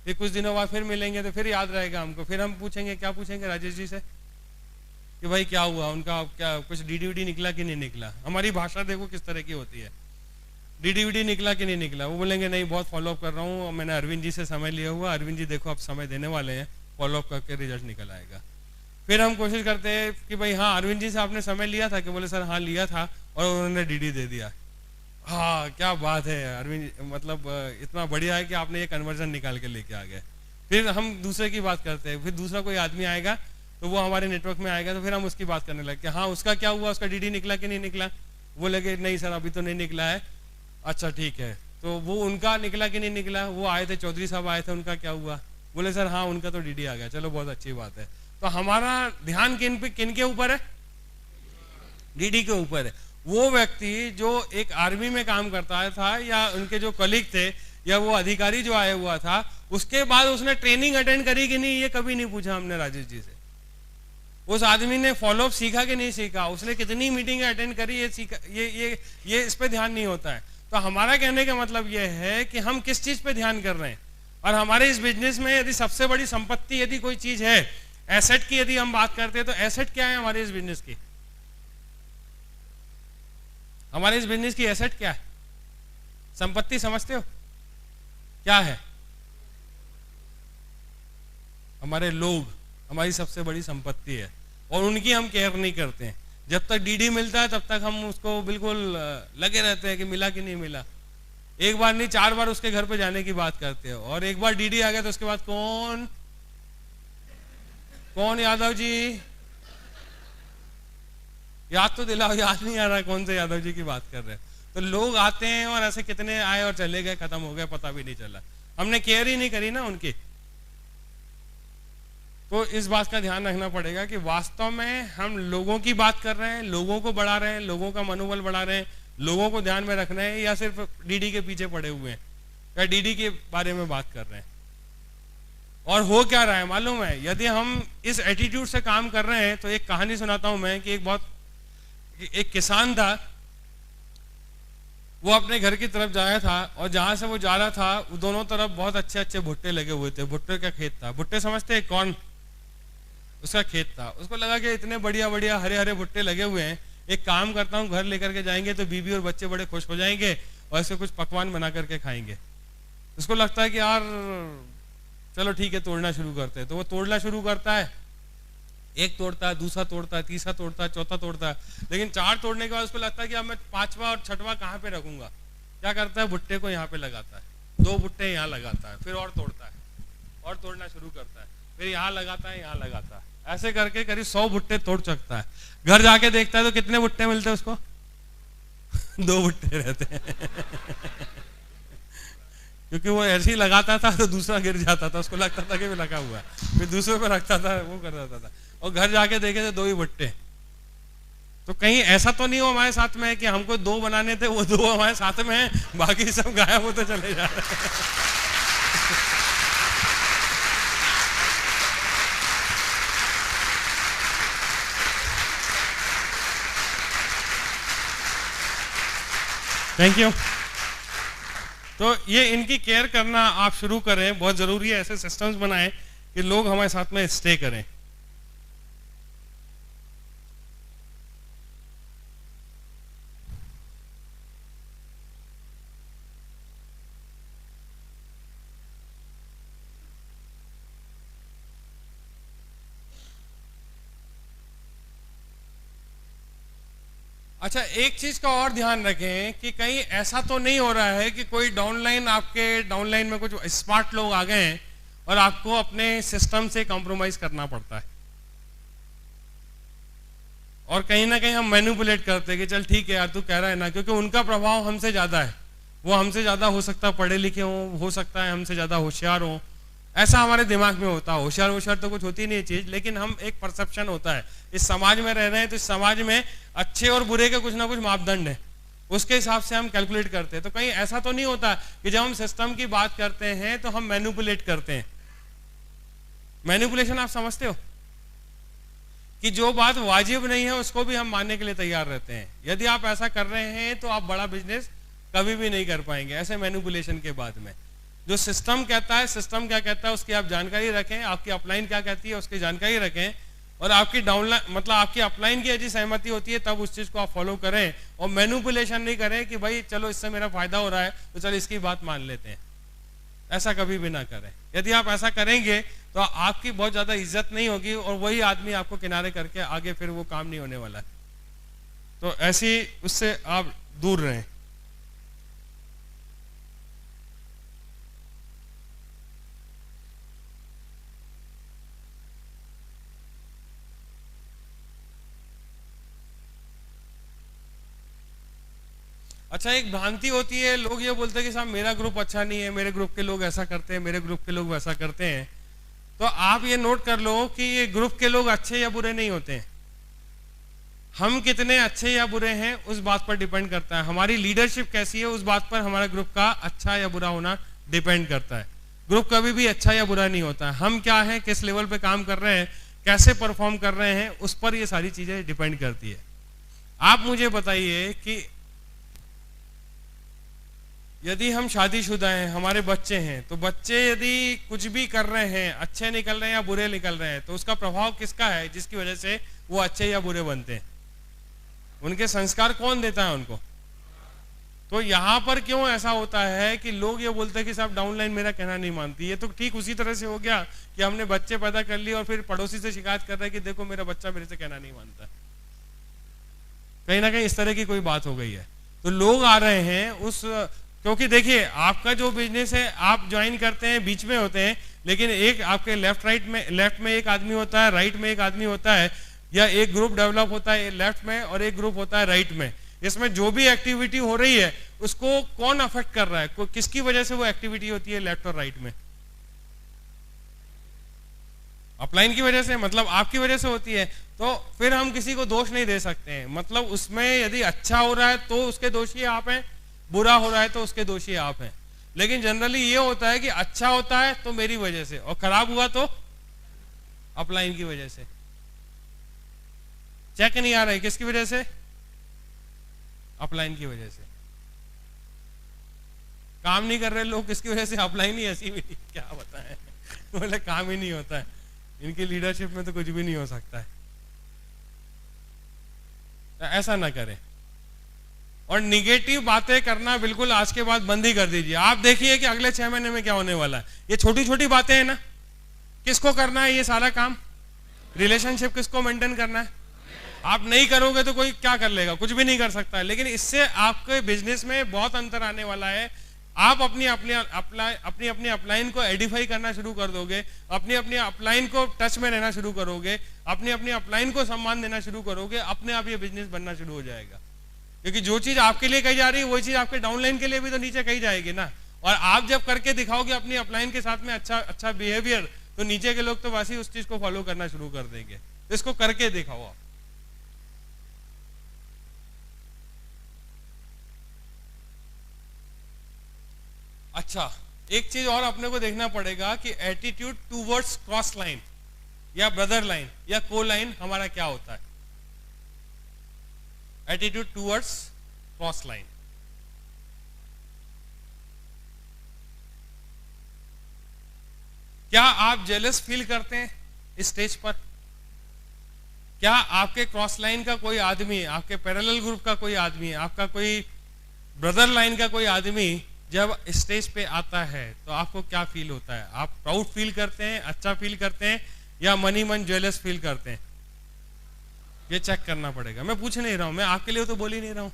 फिर कुछ दिनों बाद फिर मिलेंगे तो फिर याद रहेगा हमको, फिर हम पूछेंगे, क्या पूछेंगे राजेश जी से कि भाई क्या हुआ, उनका क्या कुछ डीडी वीडी निकला कि नहीं निकला? हमारी भाषा देखो किस तरह की होती है, डीडी वीडी निकला कि नहीं निकला? वो बोलेंगे नहीं बहुत फॉलोअप कर रहा हूँ, मैंने अरविंद जी से समय लिया हुआ, अरविंद जी देखो आप समय देने वाले हैं, फॉलोअप करके रिजल्ट निकल आएगा। फिर हम कोशिश करते हैं कि भाई हाँ अरविंद जी से आपने समय लिया था कि? बोले सर हाँ लिया था और उन्होंने डीडी दे दिया। हाँ क्या बात है अरविंद, मतलब इतना बढ़िया है कि आपने ये कन्वर्जन निकाल के लेके आ गए। फिर हम दूसरे की बात करते हैं, फिर दूसरा कोई आदमी आएगा तो वो हमारे नेटवर्क में आएगा तो फिर हम उसकी बात करने लगते हैं, हाँ उसका क्या हुआ, उसका डीडी निकला कि नहीं निकला? वो लगे नहीं सर अभी तो नहीं निकला है। अच्छा ठीक है, तो वो उनका निकला कि नहीं निकला? वो आए थे, चौधरी साहब आए थे, उनका क्या हुआ? बोले सर हाँ उनका तो डीडी आ गया। चलो बहुत अच्छी बात है। तो हमारा ध्यान किन के ऊपर है? डीडी के ऊपर है। वो व्यक्ति जो एक आर्मी में काम करता था या उनके जो कलीग थे या वो अधिकारी जो आया हुआ था, उसके बाद उसने ट्रेनिंग अटेंड करी कि नहीं, ये कभी नहीं पूछा हमने राजेश जी से। उस आदमी ने फॉलोअप सीखा कि नहीं सीखा, उसने कितनी मीटिंगें अटेंड करी, ये सीखा, ये इस पे ध्यान नहीं होता है। तो हमारा कहने का मतलब ये है कि हम किस चीज पे ध्यान कर रहे हैं। और हमारे इस बिजनेस में यदि सबसे बड़ी संपत्ति यदि कोई चीज है, एसेट की यदि हम बात करते हैं, तो एसेट क्या है हमारे इस बिजनेस की? हमारे इस बिजनेस की एसेट क्या है? संपत्ति समझते हो? क्या है? हमारे लोग हमारी सबसे बड़ी संपत्ति है और उनकी हम केयर नहीं करते हैं। जब तक डीडी मिलता है तब तक हम उसको बिल्कुल लगे रहते हैं कि मिला कि नहीं मिला। एक बार नहीं 4 बार उसके घर पे जाने की बात करते हो, और एक बार डीडी आ गया तो उसके बाद कौन कौन यादव जी, याद तो दिलाओ, याद नहीं आ रहा कौन से यादव जी की बात कर रहे हैं। तो लोग आते हैं और ऐसे कितने आए और चले गए, खत्म हो गए, पता भी नहीं चला, हमने केयर ही नहीं करी ना उनकी। तो इस बात का ध्यान रखना पड़ेगा कि वास्तव में हम लोगों की बात कर रहे हैं, लोगों को बढ़ा रहे हैं, लोगों का मनोबल बढ़ा रहे हैं, लोगों को ध्यान में रख रहे हैं, या सिर्फ डीडी के पीछे पड़े हुए हैं या डीडी के बारे में बात कर रहे हैं। और हो क्या रहा है मालूम है? यदि हम इस एटीट्यूड से काम कर रहे हैं तो एक कहानी सुनाता हूं मैं कि एक किसान था, वो अपने घर की तरफ जाया था और जहां से वो जा रहा था वो दोनों तरफ बहुत अच्छे अच्छे भुट्टे लगे हुए थे। भुट्टे का खेत था, भुट्टे समझते हैं कौन, उसका खेत था। उसको लगा कि इतने बढ़िया बढ़िया हरे हरे भुट्टे लगे हुए हैं, एक काम करता हूँ घर लेकर के जाएंगे तो बीबी और बच्चे बड़े खुश हो जाएंगे और ऐसे कुछ पकवान बना करके खाएंगे। उसको लगता है कि यार चलो ठीक है तोड़ना शुरू करते हैं। तो वो तोड़ना शुरू करता है, एक तोड़ता है, दूसरा तोड़ता है, तीसरा तोड़ता है, चौथा तोड़ता है, लेकिन 4 तोड़ने के बाद उसको लगता है कि अब मैं 5वां और 6वां कहाँ पे रखूंगा। क्या करता है? भुट्टे को यहाँ पे लगाता है, 2 भुट्टे यहाँ लगाता है, फिर और तोड़ता है और तोड़ना शुरू करता है, फिर यहाँ लगाता है, यहाँ लगाता है, ऐसे करके करीब 100 भुट्टे तोड़ सकता है। घर जाके देखता है तो कितने भुट्टे मिलते हैं उसको? 2 भुट्टे रहते हैं क्योंकि वो ऐसे ही लगाता था तो दूसरा गिर जाता था, उसको लगता था कि वो लगा हुआ है, फिर दूसरे को रखता था, वो कर देता था, और घर जाके देखे तो 2 ही भुट्टे। तो कहीं ऐसा तो नहीं हो हमारे साथ में कि हमको 2 बनाने थे, वो 2 हमारे साथ में है, बाकी सब गायब होते चले जा रहे हैं। Thank you. तो ये इनकी केयर करना आप शुरू करें, बहुत जरूरी है। ऐसे सिस्टम्स बनाएं कि लोग हमारे साथ में स्टे करें। अच्छा, एक चीज का और ध्यान रखें कि कहीं ऐसा तो नहीं हो रहा है कि कोई डाउनलाइन, आपके डाउनलाइन में कुछ स्मार्ट लोग आ गए हैं और आपको अपने सिस्टम से कॉम्प्रोमाइज करना पड़ता है, और कहीं ना कहीं हम मैनिपुलेट करते हैं कि चल ठीक है यार तू कह रहा है ना, क्योंकि उनका प्रभाव हमसे ज्यादा है, वो हमसे ज्यादा हो सकता है पढ़े लिखे हो सकता है हमसे ज्यादा होशियार हो, ऐसा हमारे दिमाग में होता है। होशियार होशियार तो कुछ होती नहीं चीज, लेकिन हम एक परसेप्शन होता है, इस समाज में रह रहे हैं तो इस समाज में अच्छे और बुरे के कुछ ना कुछ मापदंड है, उसके हिसाब से हम कैलकुलेट करते हैं। तो कहीं ऐसा तो नहीं होता कि जब हम सिस्टम की बात करते हैं तो हम मैनिपुलेट करते हैं। मैनिपुलेशन आप समझते हो कि जो बात वाजिब नहीं है उसको भी हम मानने के लिए तैयार रहते हैं। यदि आप ऐसा कर रहे हैं तो आप बड़ा बिजनेस कभी भी नहीं कर पाएंगे ऐसे मैनिपुलेशन के बाद में। जो सिस्टम कहता है, सिस्टम क्या कहता है उसकी आप जानकारी रखें, आपकी अपलाइन क्या कहती है उसकी जानकारी रखें, और आपकी डाउनलाइन मतलब आपकी अपलाइन की यदि सहमति होती है तब उस चीज को आप फॉलो करें, और मैनिपुलेशन नहीं करें कि भाई चलो इससे मेरा फायदा हो रहा है तो चलो इसकी बात मान लेते हैं। ऐसा कभी भी ना करें। यदि आप ऐसा करेंगे तो आपकी बहुत ज्यादा इज्जत नहीं होगी और वही आदमी आपको किनारे करके आगे फिर वो काम नहीं होने वाला है। तो ऐसी उससे आप दूर रहें। अच्छा, एक भ्रांति होती है, लोग ये बोलते हैं कि साहब मेरा ग्रुप अच्छा नहीं है, मेरे ग्रुप के लोग ऐसा करते हैं, मेरे ग्रुप के लोग वैसा करते हैं। तो आप ये नोट कर लो कि ये ग्रुप के लोग अच्छे या बुरे नहीं होते हैं। हम कितने अच्छे या बुरे हैं उस बात पर डिपेंड करता है, हमारी लीडरशिप कैसी है उस बात पर हमारा ग्रुप का अच्छा या बुरा होना डिपेंड करता है। ग्रुप कभी भी अच्छा या बुरा नहीं होता है, हम क्या है, किस लेवल पे काम कर रहे हैं, कैसे परफॉर्म कर रहे हैं, उस पर ये सारी चीजें डिपेंड करती है। आप मुझे बताइए कि यदि हम शादीशुदा हैं, हमारे बच्चे हैं, तो बच्चे यदि कुछ भी कर रहे हैं, अच्छे निकल रहे हैं या बुरे निकल रहे हैं, तो उसका प्रभाव किसका है जिसकी वजह से वो अच्छे या बुरे बनते हैं? उनके संस्कार कौन देता है उनको? तो यहाँ पर क्यों ऐसा होता है कि लोग ये बोलते हैं कि साहब डाउनलाइन मेरा कहना नहीं मानती। ये तो ठीक उसी तरह से हो गया कि हमने बच्चे पैदा कर लिए और फिर पड़ोसी से शिकायत कर रहे हैं कि देखो मेरा बच्चा मेरे से कहना नहीं मानता। कहीं ना कहीं इस तरह की कोई बात हो गई है। तो लोग आ रहे हैं उस, क्योंकि देखिए आपका जो बिजनेस है आप ज्वाइन करते हैं, बीच में होते हैं, लेकिन एक आपके लेफ्ट में एक आदमी होता है, राइट में एक आदमी होता है, या एक ग्रुप डेवलप होता है लेफ्ट में और एक ग्रुप होता है राइट में। इसमें जो भी एक्टिविटी हो रही है उसको कौन अफेक्ट कर रहा है, किसकी वजह से वो एक्टिविटी होती है लेफ्ट और राइट में? अपलाइन की वजह से, मतलब आपकी वजह से होती है। तो फिर हम किसी को दोष नहीं दे सकते हैं। मतलब उसमें यदि अच्छा हो रहा है तो उसके दोषी आप हैं, बुरा हो रहा है तो उसके दोषी आप हैं। लेकिन जनरली ये होता है कि अच्छा होता है तो मेरी वजह से, और खराब हुआ तो अपलाइन की वजह से। चेक नहीं आ रहा है किसकी वजह से? अपलाइन की वजह से। काम नहीं कर रहे लोग किसकी वजह से? अपलाइन ही ऐसी भी क्या बताएं बोले काम ही नहीं होता है, इनकी लीडरशिप में तो कुछ भी नहीं हो सकता है। तो ऐसा ना करें और निगेटिव बातें करना बिल्कुल आज के बाद बंद ही कर दीजिए। आप देखिए कि अगले 6 महीने में क्या होने वाला है। ये छोटी छोटी बातें हैं ना, किसको करना है ये सारा काम? रिलेशनशिप किसको मेंटेन करना है? आप नहीं करोगे तो कोई क्या कर लेगा? कुछ भी नहीं कर सकता है। लेकिन इससे आपके बिजनेस में बहुत अंतर आने वाला है। आप अपनी अपनी अपलाइन को एडिफाई करना शुरू कर दोगे, अपनी अपनी अपलाइन को टच में रहना शुरू करोगे, अपनी अपनी अपलाइन को सम्मान देना शुरू करोगे, अपने आप ये बिजनेस बनना शुरू हो जाएगा। क्योंकि जो चीज आपके लिए कही जा रही है वही चीज आपके डाउनलाइन के लिए भी तो नीचे कही जाएगी ना। और आप जब करके दिखाओगे अपनी अपलाइन के साथ में अच्छा बिहेवियर, तो नीचे के लोग तो वैसे ही उस चीज को फॉलो करना शुरू कर देंगे। इसको करके दिखाओ आप। अच्छा, एक चीज और अपने को देखना पड़ेगा कि एटीट्यूड टूवर्ड्स क्रॉस लाइन या ब्रदर लाइन या को लाइन हमारा क्या होता है। एटीट्यूड टूवर्ड्स क्रॉस लाइन, क्या आप जेलस फील करते हैं इस स्टेज पर? क्या आपके क्रॉस लाइन का कोई आदमी, आपके पैरेलल ग्रुप का कोई आदमी, आपका कोई ब्रदर लाइन का कोई आदमी जब स्टेज पे आता है तो आपको क्या फील होता है? आप प्राउड फील करते हैं, अच्छा फील करते हैं, या मन ही मन जेलस फील करते हैं? ये चेक करना पड़ेगा। मैं पूछ नहीं रहा हूं, मैं आपके लिए तो बोल ही नहीं रहा हूं।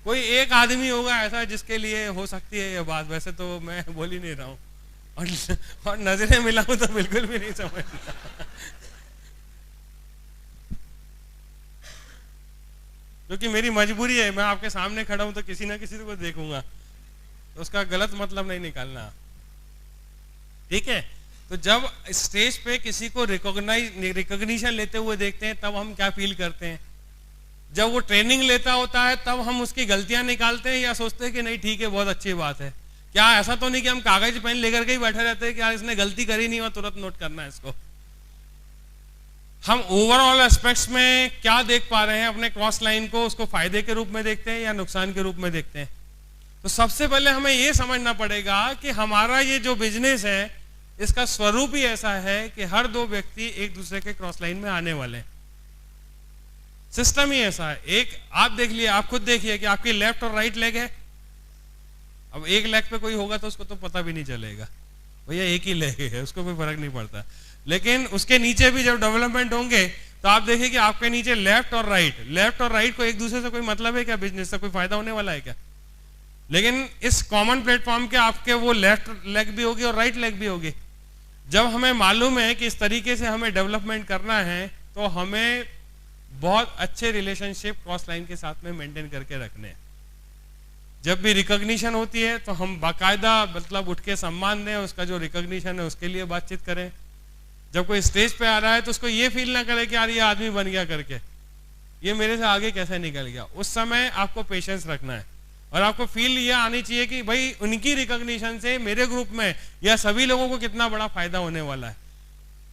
कोई एक आदमी होगा ऐसा जिसके लिए हो सकती है ये बात, वैसे तो मैं बोल ही नहीं रहा हूं। और नजरें मिलाऊं तो बिल्कुल भी नहीं समझता। क्योंकि मेरी मजबूरी है, मैं आपके सामने खड़ा हूं तो किसी ना किसी को देखूंगा, तो उसका गलत मतलब नहीं निकालना, ठीक है? तो जब स्टेज पे किसी को रिकॉग्निशन लेते हुए देखते हैं तब हम क्या फील करते हैं? जब वो ट्रेनिंग लेता होता है तब हम उसकी गलतियां निकालते हैं या सोचते हैं कि नहीं ठीक है बहुत अच्छी बात है? क्या ऐसा तो नहीं कि हम कागज पेन लेकर के ही बैठे रहते हैं कि यार इसने गलती करी नहीं और तुरंत नोट करना है इसको? हम ओवरऑल एस्पेक्ट्स में क्या देख पा रहे हैं अपने क्रॉस लाइन को? उसको फायदे के रूप में देखते हैं या नुकसान के रूप में देखते हैं? तो सबसे पहले हमें यह समझना पड़ेगा कि हमारा ये जो बिजनेस है इसका स्वरूप ही ऐसा है कि हर दो व्यक्ति एक दूसरे के क्रॉस लाइन में आने वाले हैं। सिस्टम ही ऐसा है। एक आप देख लिए, आप खुद देखिए कि आपकी लेफ्ट और राइट लेग है। अब एक लेग पे कोई होगा तो उसको तो पता भी नहीं चलेगा, भैया एक ही लेग है, उसको कोई फर्क नहीं पड़ता। लेकिन उसके नीचे भी जब डेवलपमेंट होंगे तो आप देखिए कि आपके नीचे लेफ्ट और राइट को एक दूसरे से कोई मतलब है क्या? बिजनेस से कोई फायदा होने वाला है क्या? लेकिन इस कॉमन प्लेटफॉर्म के आपके वो लेफ्ट लेग भी होगी और राइट लेग भी होगी। जब हमें मालूम है कि इस तरीके से हमें डेवलपमेंट करना है तो हमें बहुत अच्छे रिलेशनशिप क्रॉस लाइन के साथ में मेंटेन करके रखने हैं। जब भी रिकॉग्निशन होती है तो हम बाकायदा मतलब उठ के सम्मान दें, उसका जो रिकॉग्निशन है उसके लिए बातचीत करें। जब कोई स्टेज पे आ रहा है तो उसको ये फील ना करे कि यार ये आदमी बन गया करके, ये मेरे से आगे कैसे निकल गया। उस समय आपको पेशेंस रखना है और आपको फील ये आनी चाहिए कि भाई उनकी रिकॉग्निशन से मेरे ग्रुप में या सभी लोगों को कितना बड़ा फायदा होने वाला है।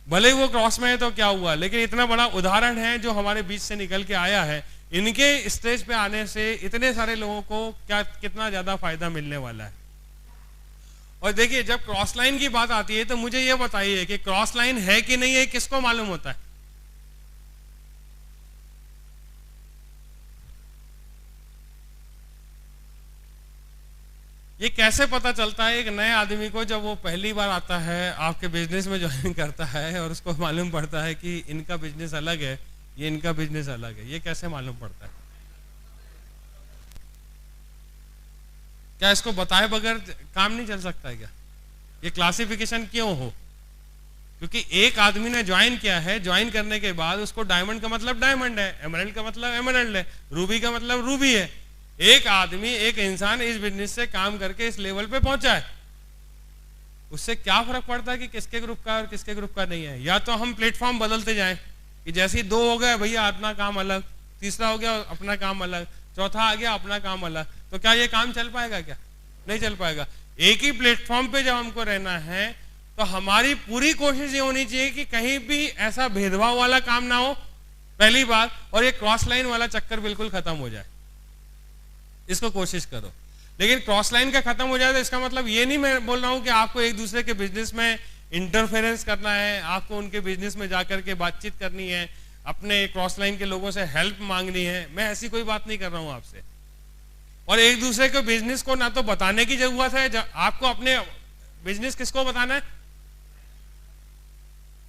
भले ही वो क्रॉस में है तो क्या हुआ, लेकिन इतना बड़ा उदाहरण है जो हमारे बीच से निकल के आया है। इनके स्टेज पे आने से इतने सारे लोगों को क्या कितना ज्यादा फायदा मिलने वाला है। और देखिए जब क्रॉस लाइन की बात आती है तो मुझे ये बताइए कि क्रॉस लाइन है कि नहीं है, किसको मालूम होता है? कैसे पता चलता है एक नए आदमी को जब वो पहली बार आता है आपके बिजनेस में ज्वाइन करता है और उसको मालूम पड़ता है कि इनका बिजनेस अलग है, ये इनका बिजनेस अलग है, ये कैसे मालूम पड़ता है? क्या इसको बताए बगैर काम नहीं चल सकता है क्या? ये क्लासिफिकेशन क्यों हो? क्योंकि एक आदमी ने ज्वाइन किया है, ज्वाइन करने के बाद उसको डायमंड का मतलब डायमंड है, एमराल्ड का मतलब एमराल्ड है, रूबी का मतलब रूबी है। एक आदमी, एक इंसान इस बिजनेस से काम करके इस लेवल पे पहुंचा है, उससे क्या फर्क पड़ता है कि किसके ग्रुप का और किसके ग्रुप का नहीं है? या तो हम प्लेटफॉर्म बदलते जाएं कि जैसे ही 2 हो गए भैया अपना काम अलग, तीसरा हो गया अपना काम अलग, चौथा आ गया अपना काम अलग, तो क्या ये काम चल पाएगा? क्या नहीं चल पाएगा। एक ही प्लेटफॉर्म पे जब हमको रहना है तो हमारी पूरी कोशिश ये होनी चाहिए कि कहीं भी ऐसा भेदभाव वाला काम ना हो, पहली बात, और ये क्रॉस लाइन वाला चक्कर बिल्कुल खत्म हो जाए, इसको कोशिश करो। लेकिन क्रॉस लाइन का खत्म हो जाए तो इसका मतलब ये नहीं मैं बोल रहा हूं कि आपको एक दूसरे के बिजनेस में इंटरफेरेंस करना है, आपको उनके बिजनेस में जाकर के बातचीत करनी है, अपने क्रॉस लाइन के लोगों से हेल्प मांगनी है, मैं ऐसी कोई बात नहीं कर रहा हूं आपसे। और एक दूसरे के बिजनेस को ना तो बताने की जरूरत है, आपको अपने बिजनेस किसको बताना है?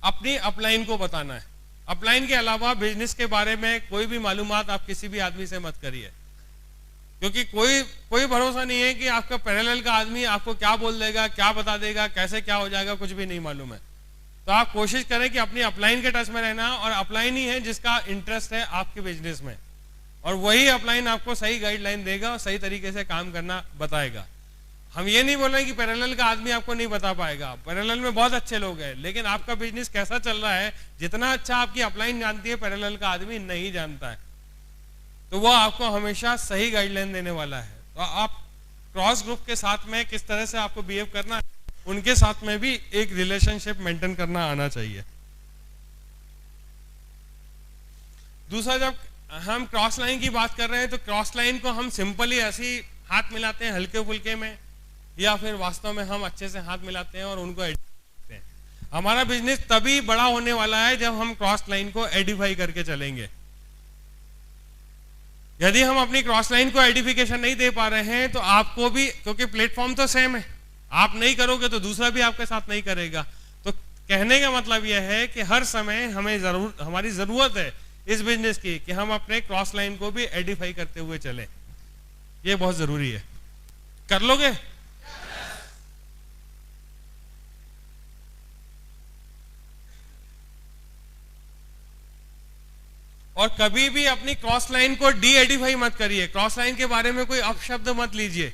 अपनी अपलाइन को बताना है। अपलाइन के अलावा बिजनेस के बारे में कोई भी मालूमात आप किसी भी आदमी से मत करिए, क्योंकि कोई भरोसा नहीं है कि आपका पैरेलल का आदमी आपको क्या बोल देगा, क्या बता देगा, कैसे क्या हो जाएगा, कुछ भी नहीं मालूम है। तो आप कोशिश करें कि अपनी अपलाइन के टच में रहना, और अपलाइन ही है जिसका इंटरेस्ट है आपके बिजनेस में, और वही अपलाइन आपको सही गाइडलाइन देगा और सही तरीके से काम करना बताएगा। हम ये नहीं बोल रहे कि पैरेलल का आदमी आपको नहीं बता पाएगा, पैरेलल में बहुत अच्छे लोग हैं, लेकिन आपका बिजनेस कैसा चल रहा है जितना अच्छा आपकी अपलाइन जानती है पैरेलल का आदमी नहीं जानता है, तो वो आपको हमेशा सही गाइडलाइन देने वाला है। तो आप क्रॉस ग्रुप के साथ में किस तरह से आपको बिहेव करना है, उनके साथ में भी एक रिलेशनशिप मेंटेन करना आना चाहिए। दूसरा, जब हम क्रॉस लाइन की बात कर रहे हैं तो क्रॉस लाइन को हम सिंपली ऐसे ही हाथ मिलाते हैं हल्के फुल्के में, या फिर वास्तव में हम अच्छे से हाथ मिलाते हैं और उनको एडिफाई। हमारा बिजनेस तभी बड़ा होने वाला है जब हम क्रॉस लाइन को एडिफाई करके चलेंगे। यदि हम अपनी क्रॉस लाइन को एडिफिकेशन नहीं दे पा रहे हैं तो आपको भी, क्योंकि प्लेटफॉर्म तो सेम है, आप नहीं करोगे तो दूसरा भी आपके साथ नहीं करेगा। तो कहने का मतलब यह है कि हर समय हमारी जरूरत है इस बिजनेस की कि हम अपने क्रॉस लाइन को भी एडिफाई करते हुए चलें। ये बहुत जरूरी है। कर लोगे? और कभी भी अपनी क्रॉस लाइन को डी एडिफाई मत करिए, क्रॉस लाइन के बारे में कोई अपशब्द मत लीजिए।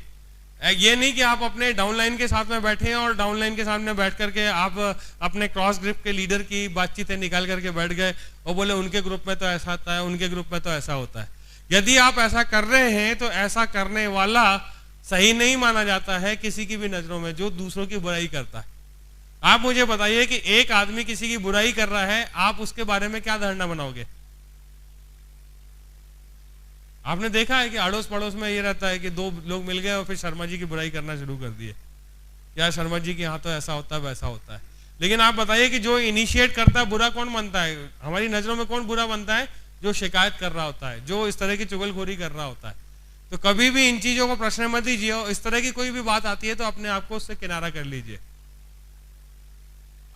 ये नहीं कि आप अपने डाउन लाइन के साथ में बैठे हैं और डाउन लाइन के सामने बैठ करके आप अपने क्रॉस ग्रुप के लीडर की बातचीतें निकाल करके बैठ गए और बोले उनके ग्रुप में तो ऐसा होता है, उनके ग्रुप में तो ऐसा होता है। यदि आप ऐसा कर रहे हैं तो ऐसा करने वाला सही नहीं माना जाता है किसी की भी नजरों में, जो दूसरों की बुराई करता है। आप मुझे बताइए कि एक आदमी किसी की बुराई कर रहा है, आप उसके बारे में क्या धारणा बनाओगे? आपने देखा है कि अड़ोस पड़ोस में ये रहता है कि 2 लोग मिल गए और फिर शर्मा जी की बुराई करना शुरू कर दिए, क्या शर्मा जी के यहाँ तो ऐसा होता है वैसा होता है। लेकिन आप बताइए कि जो इनिशिएट करता है बुरा कौन बनता है? हमारी नजरों में कौन बुरा बनता है? जो शिकायत कर रहा होता है, जो इस तरह की चुगलखोरी कर रहा होता है। तो कभी भी इन चीजों को प्रश्न मत दीजिए, और इस तरह की कोई भी बात आती है तो अपने आप को उससे किनारा कर लीजिए।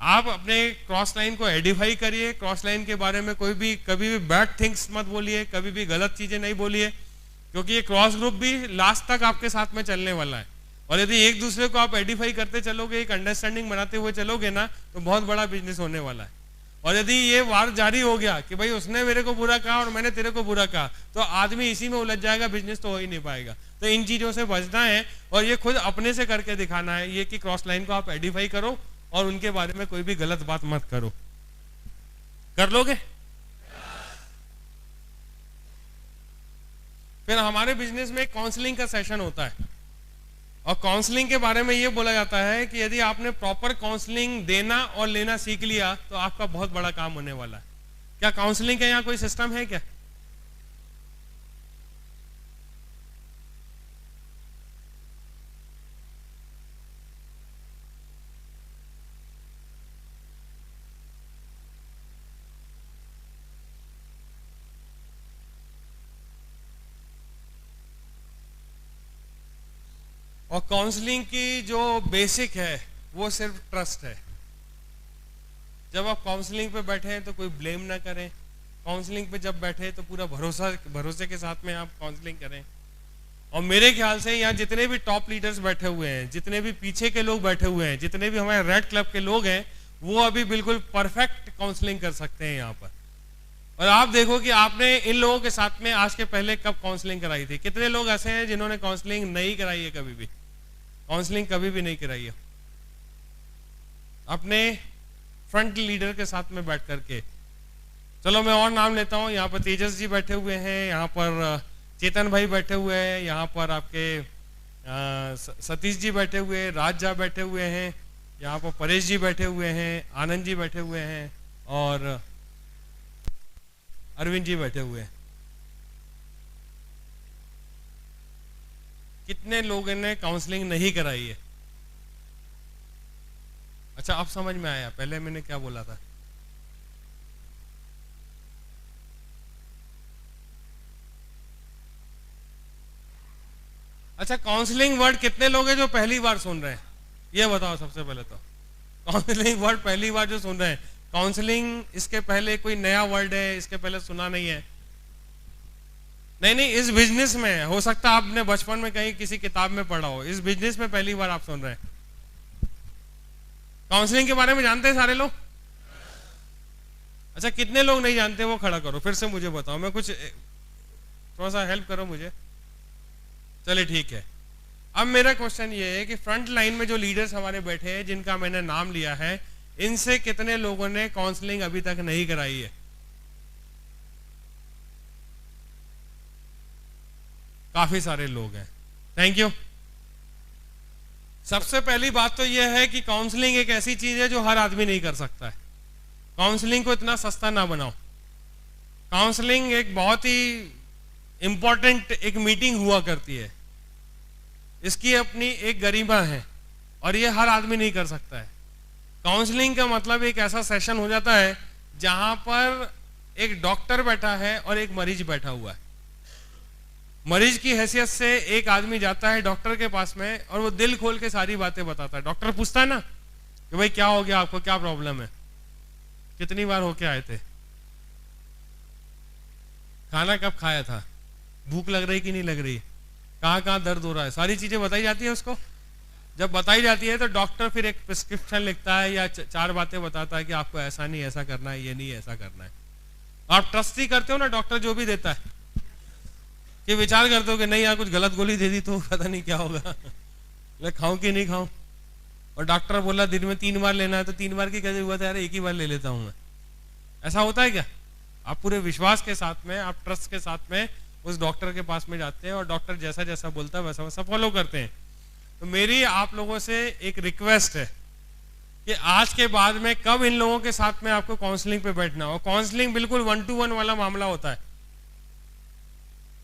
आप अपने क्रॉस लाइन को एडिफाई करिए, क्रॉस लाइन के बारे में कभी भी बैड थिंग्स मत बोलिए, कभी भी गलत चीजें नहीं बोलिए, क्योंकि ये क्रॉस ग्रुप भी लास्ट तक आपके साथ में चलने वाला है। और यदि एक दूसरे को आप एडिफाई करते चलोगे, एक अंडरस्टैंडिंग बनाते हुए चलोगे ना, तो बहुत बड़ा बिजनेस होने वाला है। और यदि ये वार जारी हो गया कि भाई उसने मेरे को बुरा कहा और मैंने तेरे को बुरा कहा, तो आदमी इसी में उलझ जाएगा, बिजनेस तो हो ही नहीं पाएगा। तो इन चीजों से बचना है और ये खुद अपने से करके दिखाना है, ये कि क्रॉस लाइन को आप एडिफाई करो और उनके बारे में कोई भी गलत बात मत करो। कर लोगे? फिर हमारे बिजनेस में काउंसलिंग का सेशन होता है, और काउंसलिंग के बारे में ये बोला जाता है कि यदि आपने प्रॉपर काउंसलिंग देना और लेना सीख लिया तो आपका बहुत बड़ा काम होने वाला है। क्या काउंसलिंग का यहाँ कोई सिस्टम है क्या? और काउंसलिंग की जो बेसिक है वो सिर्फ ट्रस्ट है। जब आप काउंसलिंग पे बैठे हैं तो कोई ब्लेम ना करें, काउंसलिंग पे जब बैठे तो पूरा भरोसे के साथ में आप काउंसलिंग करें। और मेरे ख्याल से यहाँ जितने भी टॉप लीडर्स बैठे हुए हैं, जितने भी पीछे के लोग बैठे हुए हैं, जितने भी हमारे रेड क्लब के लोग हैं, वो अभी बिल्कुल परफेक्ट काउंसलिंग कर सकते हैं यहाँ पर। और आप देखो कि आपने इन लोगों के साथ में आज के पहले कब काउंसलिंग कराई थी? कितने लोग ऐसे हैं जिन्होंने काउंसलिंग नहीं कराई है? कभी भी काउंसलिंग कभी भी नहीं कराई है अपने फ्रंट लीडर के साथ में बैठ करके। चलो मैं और नाम लेता हूं, यहाँ पर तेजस जी बैठे हुए हैं, यहाँ पर चेतन भाई बैठे हुए हैं, यहाँ पर आपके सतीश जी बैठे हुए हैं, राज जा बैठे हुए हैं, यहाँ पर परेश जी बैठे हुए हैं, आनंद जी बैठे हुए हैं और अरविंद जी बैठे हुए हैं। कितने लोगों ने काउंसलिंग नहीं कराई है? अच्छा अब समझ में आया पहले मैंने क्या बोला था। अच्छा काउंसलिंग वर्ड कितने लोग हैं जो पहली बार सुन रहे हैं? ये बताओ सबसे पहले तो। काउंसलिंग वर्ड पहली बार जो सुन रहे हैं, काउंसलिंग इसके पहले कोई नया वर्ड है, इसके पहले सुना नहीं है? नहीं, इस बिजनेस में हो सकता है आपने बचपन में कहीं किसी किताब में पढ़ा हो, इस बिजनेस में पहली बार आप सुन रहे हैं। काउंसलिंग के बारे में जानते हैं सारे लोग? अच्छा कितने लोग नहीं जानते वो खड़ा करो, फिर से मुझे बताओ, मैं कुछ थोड़ा सा हेल्प करो मुझे। चलिए ठीक है। अब मेरा क्वेश्चन ये है कि फ्रंट लाइन में जो लीडर्स हमारे बैठे हैं जिनका मैंने नाम लिया है, इनसे कितने लोगों ने काउंसलिंग अभी तक नहीं कराई है? काफी सारे लोग हैं, थैंक यू। सबसे पहली बात तो यह है कि काउंसलिंग एक ऐसी चीज है जो हर आदमी नहीं कर सकता है। काउंसलिंग को इतना सस्ता ना बनाओ। काउंसलिंग एक बहुत ही इंपॉर्टेंट एक मीटिंग हुआ करती है, इसकी अपनी एक गरिमा है और ये हर आदमी नहीं कर सकता है। काउंसलिंग का मतलब एक ऐसा सेशन हो जाता है जहां पर एक डॉक्टर बैठा है और एक मरीज बैठा हुआ है। मरीज की हैसियत से एक आदमी जाता है डॉक्टर के पास में और वो दिल खोल के सारी बातें बताता है। डॉक्टर पूछता है ना कि भाई क्या हो गया, आपको क्या प्रॉब्लम है, कितनी बार होके आए थे, खाना कब खाया था, भूख लग रही कि नहीं लग रही, कहाँ कहाँ दर्द हो रहा है, सारी चीजें बताई जाती है उसको। जब बताई जाती है तो डॉक्टर फिर एक प्रिस्क्रिप्शन लिखता है या चार बातें बताता है कि आपको ऐसा नहीं ऐसा करना है, ये नहीं ऐसा करना है। आप ट्रस्ट ही करते हो ना डॉक्टर जो भी देता है, कि विचार करते हो कि नहीं यार कुछ गलत गोली दे दी तो पता नहीं क्या होगा, मैं खाऊं कि नहीं खाऊं। और डॉक्टर बोला दिन में 3 बार लेना है तो 3 बार की कैसे हुआ था यार, एक ही बार ले लेता हूं मैं। ऐसा होता है क्या? आप पूरे विश्वास के साथ में, आप ट्रस्ट के साथ में उस डॉक्टर के पास में जाते हैं और डॉक्टर जैसा जैसा बोलता है वैसा वैसा फॉलो करते हैं। तो मेरी आप लोगों से एक रिक्वेस्ट है कि आज के बाद में कब इन लोगों के साथ में आपको काउंसलिंग पे बैठना हो। काउंसलिंग बिल्कुल 1 to 1 वाला मामला होता है।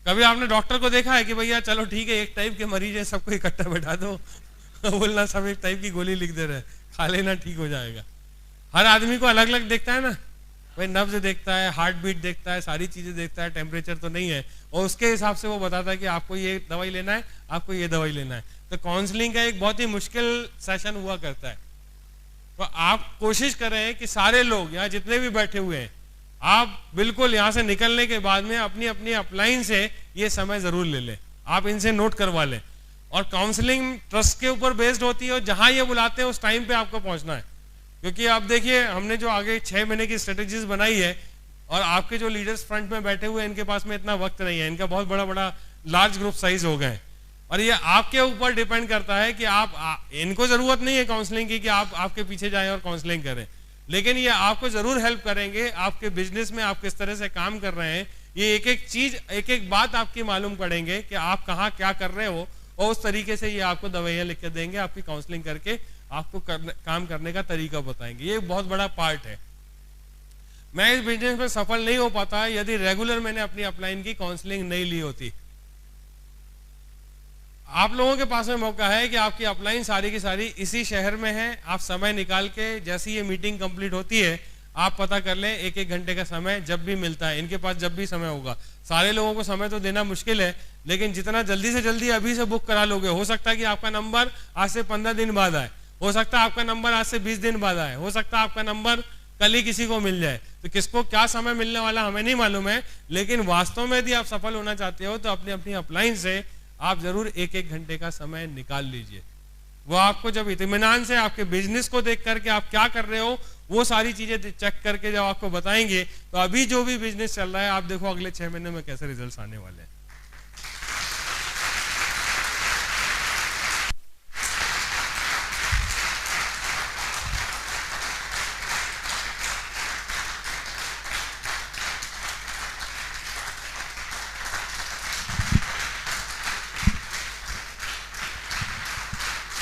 कभी आपने डॉक्टर को देखा है कि भैया चलो ठीक है एक टाइप के मरीज है सबको इकट्ठा बैठा दो बोलना सब एक टाइप की गोली लिख दे रहे, खा लेना ठीक हो जाएगा। हर आदमी को अलग अलग देखता है ना भाई, नब्ज देखता है, हार्ट बीट देखता है, सारी चीजें देखता है, टेम्परेचर तो नहीं है, और उसके हिसाब से वो बताता है कि आपको ये दवाई लेना है, आपको ये दवाई लेना है। तो काउंसलिंग का एक बहुत ही मुश्किल सेशन हुआ करता है। तो आप कोशिश करें कि सारे लोग यहाँ जितने भी बैठे हुए हैं, आप बिल्कुल यहाँ से निकलने के बाद में अपनी अपनी अपलाइन से ये समय जरूर ले लें, आप इनसे नोट करवा लें। और काउंसलिंग ट्रस्ट के ऊपर बेस्ड होती है और जहां ये बुलाते हैं उस टाइम पे आपको पहुंचना है। क्योंकि आप देखिए हमने जो आगे 6 महीने की स्ट्रेटेजीज बनाई है और आपके जो लीडर्स फ्रंट में बैठे हुए हैं इनके पास में इतना वक्त नहीं है, इनका बहुत बड़ा बड़ा लार्ज ग्रुप साइज हो गए और ये आपके ऊपर डिपेंड करता है कि आप इनको जरूरत नहीं है काउंसलिंग की कि आप आपके पीछे जाएं और काउंसलिंग करें, लेकिन ये आपको जरूर हेल्प करेंगे आपके बिजनेस में, आप किस तरह से काम कर रहे हैं, ये एक एक चीज एक एक बात आपकी मालूम पड़ेंगे कि आप कहाँ क्या कर रहे हो, और उस तरीके से ये आपको दवाइयां लिख के देंगे, आपकी काउंसलिंग करके आपको काम करने का तरीका बताएंगे। ये बहुत बड़ा पार्ट है। मैं इस बिजनेस में सफल नहीं हो पाता यदि रेगुलर मैंने अपनी अपलाइन की काउंसलिंग नहीं ली होती। आप लोगों के पास में मौका है कि आपकी अपलाइन सारी की सारी इसी शहर में है, आप समय निकाल के जैसी ये मीटिंग कंप्लीट होती है आप पता कर लें, एक एक घंटे का समय जब भी मिलता है, इनके पास जब भी समय होगा। सारे लोगों को समय तो देना मुश्किल है, लेकिन जितना जल्दी से जल्दी अभी से बुक करा लोगे, हो सकता है कि आपका नंबर आज से 15 दिन बाद आए, हो सकता है आपका नंबर आज से 20 दिन बाद आए, हो सकता है आपका नंबर कल ही किसी को मिल जाए। तो किसको क्या समय मिलने वाला हमें नहीं मालूम है, लेकिन वास्तव में यदि आप सफल होना चाहते हो तो अपनी अपनी अपलाइन से आप जरूर एक एक घंटे का समय निकाल लीजिए। वो आपको जब इत्मीनान से आपके बिजनेस को देख करके आप क्या कर रहे हो वो सारी चीजें चेक करके जब आपको बताएंगे, तो अभी जो भी बिजनेस चल रहा है आप देखो अगले 6 महीने में कैसे रिजल्ट्स आने वाले हैं।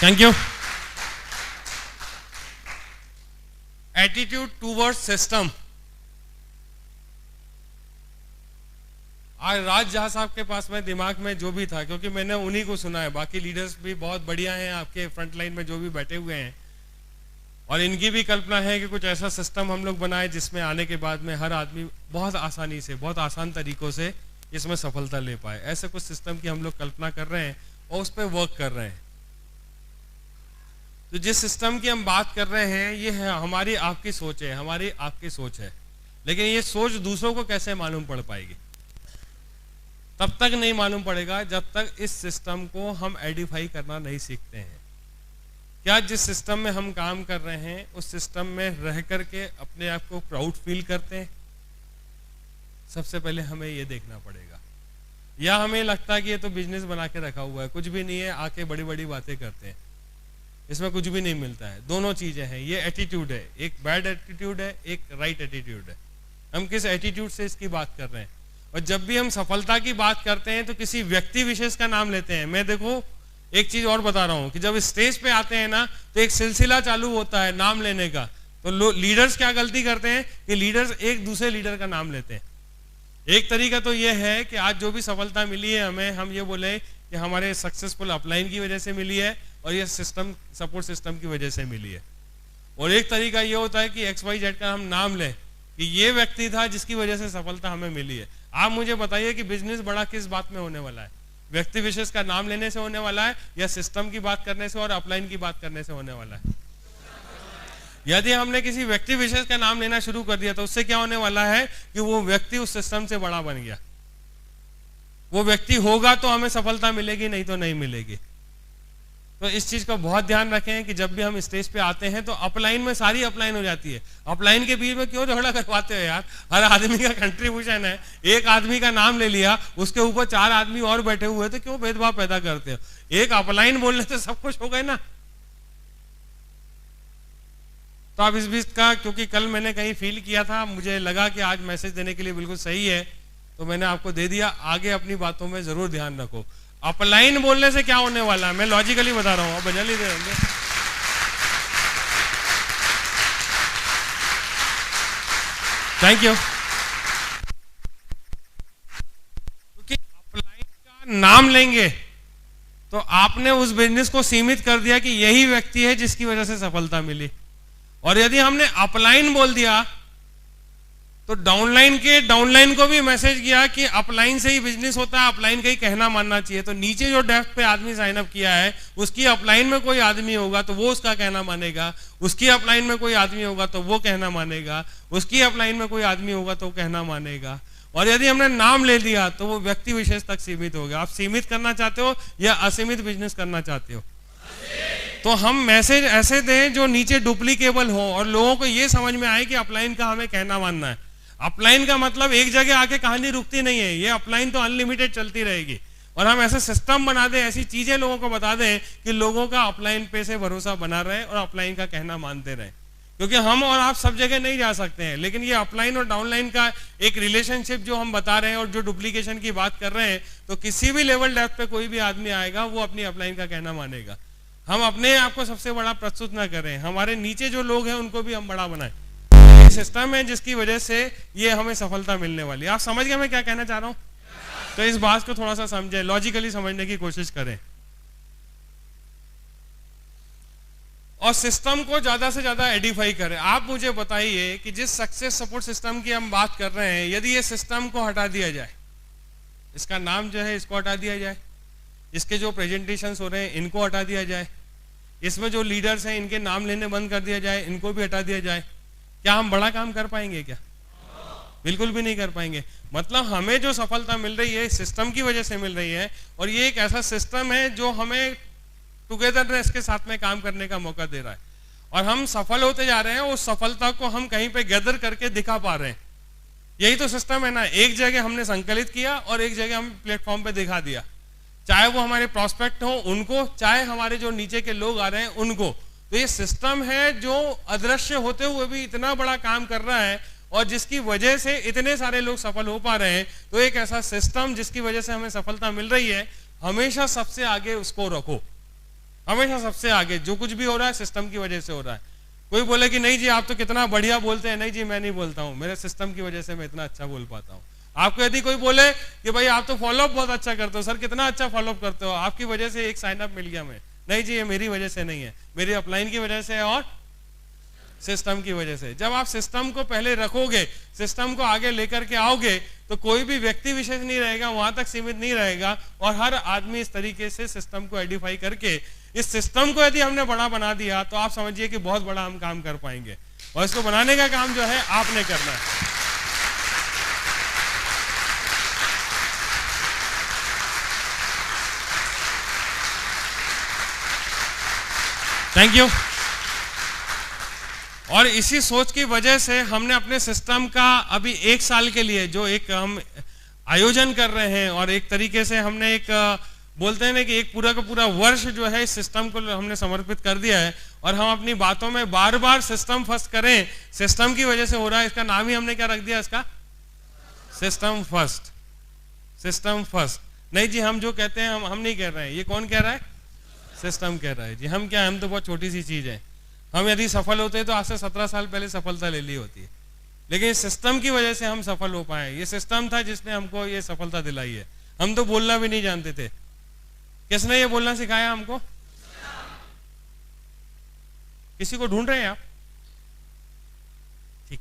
Thank you. Attitude towards system. आज राज जहां साहब के पास में दिमाग में जो भी था, क्योंकि मैंने उन्हीं को सुना है, बाकी लीडर्स भी बहुत बढ़िया हैं आपके फ्रंट लाइन में जो भी बैठे हुए हैं, और इनकी भी कल्पना है कि कुछ ऐसा सिस्टम हम लोग बनाए जिसमें आने के बाद में हर आदमी बहुत आसानी से, बहुत आसान तरीकों से इसमें सफलता ले पाए। ऐसे कुछ सिस्टम की हम लोग कल्पना कर रहे हैं और उस पर वर्क कर रहे हैं। तो जिस सिस्टम की हम बात कर रहे हैं ये है हमारी आपकी सोच है, हमारी आपकी सोच है, लेकिन ये सोच दूसरों को कैसे मालूम पड़ पाएगी? तब तक नहीं मालूम पड़ेगा जब तक इस सिस्टम को हम एडिफाई करना नहीं सीखते हैं। क्या जिस सिस्टम में हम काम कर रहे हैं उस सिस्टम में रह करके अपने आप को प्राउड फील करते हैं? सबसे पहले हमें ये देखना पड़ेगा। या हमें लगता है कि ये तो बिजनेस बना के रखा हुआ है, कुछ भी नहीं है, आके बड़ी बड़ी बातें करते हैं, इसमें कुछ भी नहीं मिलता है। दोनों चीजें हैं, ये एटीट्यूड है, एक बैड एटीट्यूड है, एक राइट एटीट्यूड है। हम किस एटीट्यूड से इसकी बात कर रहे हैं? और जब भी हम सफलता की बात करते हैं तो किसी व्यक्ति विशेष का नाम लेते हैं। मैं देखो एक चीज और बता रहा हूं कि जब स्टेज पे आते हैं ना तो एक सिलसिला चालू होता है नाम लेने का। तो लीडर्स क्या गलती करते हैं कि लीडर्स एक दूसरे लीडर का नाम लेते हैं। एक तरीका तो यह है कि आज जो भी सफलता मिली है हमें, हम ये बोले कि हमारे सक्सेसफुल अपलाइन की वजह से मिली है और ये सिस्टम, सपोर्ट सिस्टम की वजह से मिली है। और एक तरीका ये होता है कि XYZ का हम नाम लें कि ये व्यक्ति था जिसकी वजह से सफलता हमें मिली है। आप मुझे बताइए कि बिजनेस बड़ा किस बात में होने वाला है? व्यक्ति विशेष का नाम लेने से होने वाला है या सिस्टम की बात करने से और अपलाइन की बात करने से होने वाला है? यदि हमने किसी व्यक्ति विशेष का नाम लेना शुरू कर दिया तो उससे क्या होने वाला है कि वो व्यक्ति उस सिस्टम से बड़ा बन गया। वो व्यक्ति होगा तो हमें सफलता मिलेगी, नहीं तो नहीं मिलेगी। तो इस चीज का बहुत ध्यान रखें कि जब भी हम स्टेज पे आते हैं तो अपलाइन में सारी अपलाइन हो जाती है। अपलाइन के बीच में क्यों झगड़ा करवाते हो यार? हर आदमी का कंट्रीब्यूशन है। एक आदमी का नाम ले लिया, उसके ऊपर 4 आदमी और बैठे हुए, तो क्यों भेदभाव पैदा करते हो? एक अपलाइन बोलने से सब कुछ हो गए ना। तो आप इस बीच का, क्योंकि कल मैंने कहीं फील किया था, मुझे लगा कि आज मैसेज देने के लिए बिल्कुल सही है, तो मैंने आपको दे दिया। आगे अपनी बातों में जरूर ध्यान रखो। अपलाइन बोलने से क्या होने वाला है मैं लॉजिकली बता रहा हूं, अब बजा लीजिए। Thank you. क्योंकि अपलाइन का नाम लेंगे तो आपने उस बिजनेस को सीमित कर दिया कि यही व्यक्ति है जिसकी वजह से सफलता मिली। और यदि हमने अपलाइन बोल दिया तो डाउनलाइन को भी मैसेज किया कि अपलाइन से ही बिजनेस होता है, अपलाइन का ही कहना मानना चाहिए। तो नीचे जो डेस्क पे आदमी साइन अप किया है उसकी अपलाइन में कोई आदमी होगा तो वो उसका कहना मानेगा, उसकी अपलाइन में कोई आदमी होगा तो वो कहना मानेगा, उसकी अपलाइन में कोई आदमी होगा तो कहना मानेगा। और यदि हमने नाम ले लिया तो वो व्यक्ति विशेष तक सीमित हो गया। आप सीमित करना चाहते हो या असीमित बिजनेस करना चाहते हो? तो हम मैसेज ऐसे दें जो नीचे डुप्लीकेबल हो और लोगों को ये समझ में आए कि अपलाइन का हमें कहना मानना है। अपलाइन का मतलब एक जगह आके कहानी रुकती नहीं है, ये अपलाइन तो अनलिमिटेड चलती रहेगी। और हम ऐसे सिस्टम बना दें, ऐसी चीजें लोगों को बता दें कि लोगों का अपलाइन पे से भरोसा बना रहे और अपलाइन का कहना मानते रहे। क्योंकि हम और आप सब जगह नहीं जा सकते हैं, लेकिन ये अपलाइन और डाउनलाइन का एक रिलेशनशिप जो हम बता रहे हैं और जो डुप्लीकेशन की बात कर रहे हैं, तो किसी भी लेवल डेप्थ पे कोई भी आदमी आएगा वो अपनी अपलाइन का कहना मानेगा। हम अपने आप को सबसे बड़ा प्रस्तुत ना करें, हमारे नीचे जो लोग हैं उनको भी हम बड़ा बनाएं। ये सिस्टम है जिसकी वजह से ये हमें सफलता मिलने वाली है। आप समझ गए मैं क्या कहना चाह रहा हूं? तो इस बात को थोड़ा सा समझें, लॉजिकली समझने की कोशिश करें। और सिस्टम को ज्यादा से ज्यादा एडिफाई करें। आप मुझे बताइए कि जिस सक्सेस सपोर्ट सिस्टम की हम बात कर रहे हैं, यदि ये सिस्टम को हटा दिया जाए, इसका नाम जो है इसको हटा दिया जाए, इसके जो प्रेजेंटेशंस हो रहे हैं इनको हटा दिया जाए, इसमें जो लीडर्स हैं इनके नाम लेने बंद कर दिया जाए, इनको भी हटा दिया जाए, क्या हम बड़ा काम कर पाएंगे? क्या बिल्कुल भी नहीं कर पाएंगे। मतलब हमें जो सफलता मिल रही है सिस्टम की वजह से मिल रही है, और ये एक ऐसा सिस्टम है जो हमें टुगेदरनेस के साथ में काम करने का मौका दे रहा है, और हम सफल होते जा रहे हैं। उस सफलता को हम कहीं पे गैदर करके दिखा पा रहे हैं। यही तो सिस्टम है ना, एक जगह हमने संकलित किया और एक जगह हम प्लेटफॉर्म पे दिखा दिया, चाहे वो हमारे प्रोस्पेक्ट हो उनको, चाहे हमारे जो नीचे के लोग आ रहे हैं उनको। तो ये सिस्टम है जो अदृश्य होते हुए भी इतना बड़ा काम कर रहा है, और जिसकी वजह से इतने सारे लोग सफल हो पा रहे हैं। तो एक ऐसा सिस्टम जिसकी वजह से हमें सफलता मिल रही है, हमेशा सबसे आगे उसको रखो, हमेशा सबसे आगे। जो कुछ भी हो रहा है सिस्टम की वजह से हो रहा है। कोई बोले कि नहीं जी आप तो कितना बढ़िया बोलते हैं, नहीं जी मैं नहीं बोलता हूं, मेरे सिस्टम की वजह से मैं इतना अच्छा बोल पाता हूं। आपको यदि कोई बोले कि भाई आप तो फॉलोअप बहुत अच्छा करते हो, सर कितना अच्छा फॉलोअप करते हो, आपकी वजह से एक साइन अप मिल गया, मैं नहीं जी ये मेरी वजह से नहीं है, मेरी अपलाइन की वजह से है और सिस्टम की वजह से। जब आप सिस्टम को पहले रखोगे, सिस्टम को आगे लेकर के आओगे, तो कोई भी व्यक्ति विशेष नहीं रहेगा, वहां तक सीमित नहीं रहेगा, और हर आदमी इस तरीके से सिस्टम को एडिफाई करके इस सिस्टम को यदि हमने बड़ा बना दिया, तो आप समझिए कि बहुत बड़ा हम काम कर पाएंगे। और इसको बनाने का काम जो है आपने करना है। Thank you. और इसी सोच की वजह से हमने अपने सिस्टम का अभी 1 साल के लिए जो एक हम आयोजन कर रहे हैं, और एक तरीके से हमने एक बोलते हैं ना कि एक पूरा का पूरा वर्ष जो है इस सिस्टम को हमने समर्पित कर दिया है। और हम अपनी बातों में बार बार सिस्टम फर्स्ट करें, सिस्टम की वजह से हो रहा है, इसका नाम ही हमने क्या रख दिया, इसका सिस्टम फर्स्ट। सिस्टम फर्स्ट नहीं जी, हम जो कहते हैं हम नहीं कह रहे हैं, ये कौन कह रहा है? सिस्टम कह रहा है जी। हम क्या, हम तो बहुत छोटी सी चीज है। हम यदि सफल होते तो आज से 17 साल पहले सफलता ले ली होती है, लेकिन इस सिस्टम की वजह से हम सफल हो पाए। ये सिस्टम था जिसने हमको ये सफलता दिलाई है। हम तो बोलना भी नहीं जानते थे, किसने ये बोलना सिखाया हमको? किसी को ढूंढ रहे हैं आप? ठीक।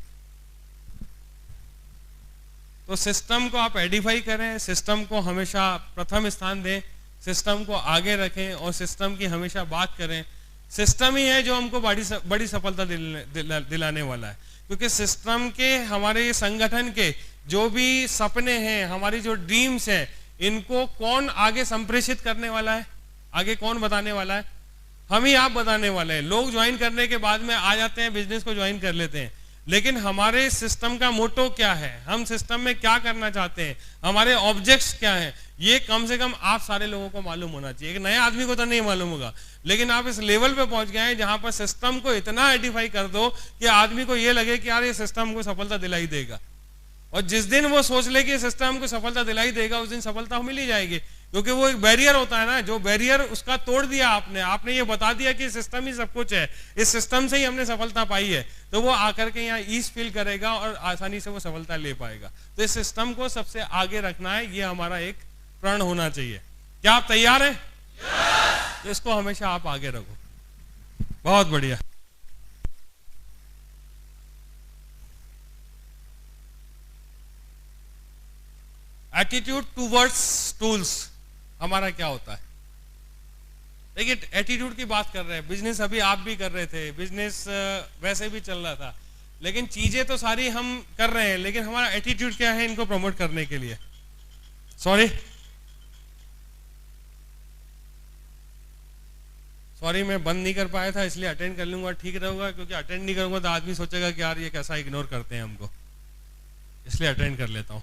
तो सिस्टम को आप एडिफाई करें, सिस्टम को हमेशा प्रथम स्थान दें, सिस्टम को आगे रखें, और सिस्टम की हमेशा बात करें। सिस्टम ही है जो हमको बड़ी सफलता दिलाने वाला है, क्योंकि सिस्टम के, हमारे संगठन के जो भी सपने हैं, हमारी जो ड्रीम्स हैं, इनको कौन आगे संप्रेषित करने वाला है? आगे कौन बताने वाला है? हम ही आप बताने वाले हैं। लोग ज्वाइन करने के बाद में आ जाते हैं, बिजनेस को ज्वाइन कर लेते हैं, लेकिन हमारे सिस्टम का मोटो क्या है, हम सिस्टम में क्या करना चाहते हैं, हमारे ऑब्जेक्ट्स क्या हैं, ये कम से कम आप सारे लोगों को मालूम होना चाहिए। एक नए आदमी को तो नहीं मालूम होगा, लेकिन आप इस लेवल पे पहुंच गए हैं जहां पर सिस्टम को इतना एडिफाई कर दो कि आदमी को ये लगे कि यार ये सिस्टम को सफलता दिलाई देगा। और जिस दिन वो सोच ले कि सिस्टम को सफलता दिलाई देगा, उस दिन सफलता मिल ही जाएगी। क्योंकि वो एक बैरियर होता है ना, जो बैरियर उसका तोड़ दिया आपने ये बता दिया कि सिस्टम ही सब कुछ है, इस सिस्टम से ही हमने सफलता पाई है, तो वो आकर के यहाँ ईज फील करेगा और आसानी से वो सफलता ले पाएगा। तो इस सिस्टम को सबसे आगे रखना है, ये हमारा एक प्रण होना चाहिए। क्या आप तैयार हैं? तो इसको हमेशा आप आगे रखो। बहुत बढ़िया। एटीट्यूड टूवर्ड्स टूल्स हमारा क्या होता है? देखिए, एटीट्यूड की बात कर रहे हैं, बिजनेस अभी आप भी कर रहे थे, बिजनेस वैसे भी चल रहा था, लेकिन चीजें तो सारी हम कर रहे हैं, लेकिन हमारा एटीट्यूड क्या है इनको प्रमोट करने के लिए? सॉरी मैं बंद नहीं कर पाया था, इसलिए अटेंड कर लूंगा, ठीक रहेगा। क्योंकि अटेंड नहीं करूंगा तो आदमी सोचेगा कि यार ये कैसा इग्नोर करते हैं हमको, इसलिए अटेंड कर लेता हूं।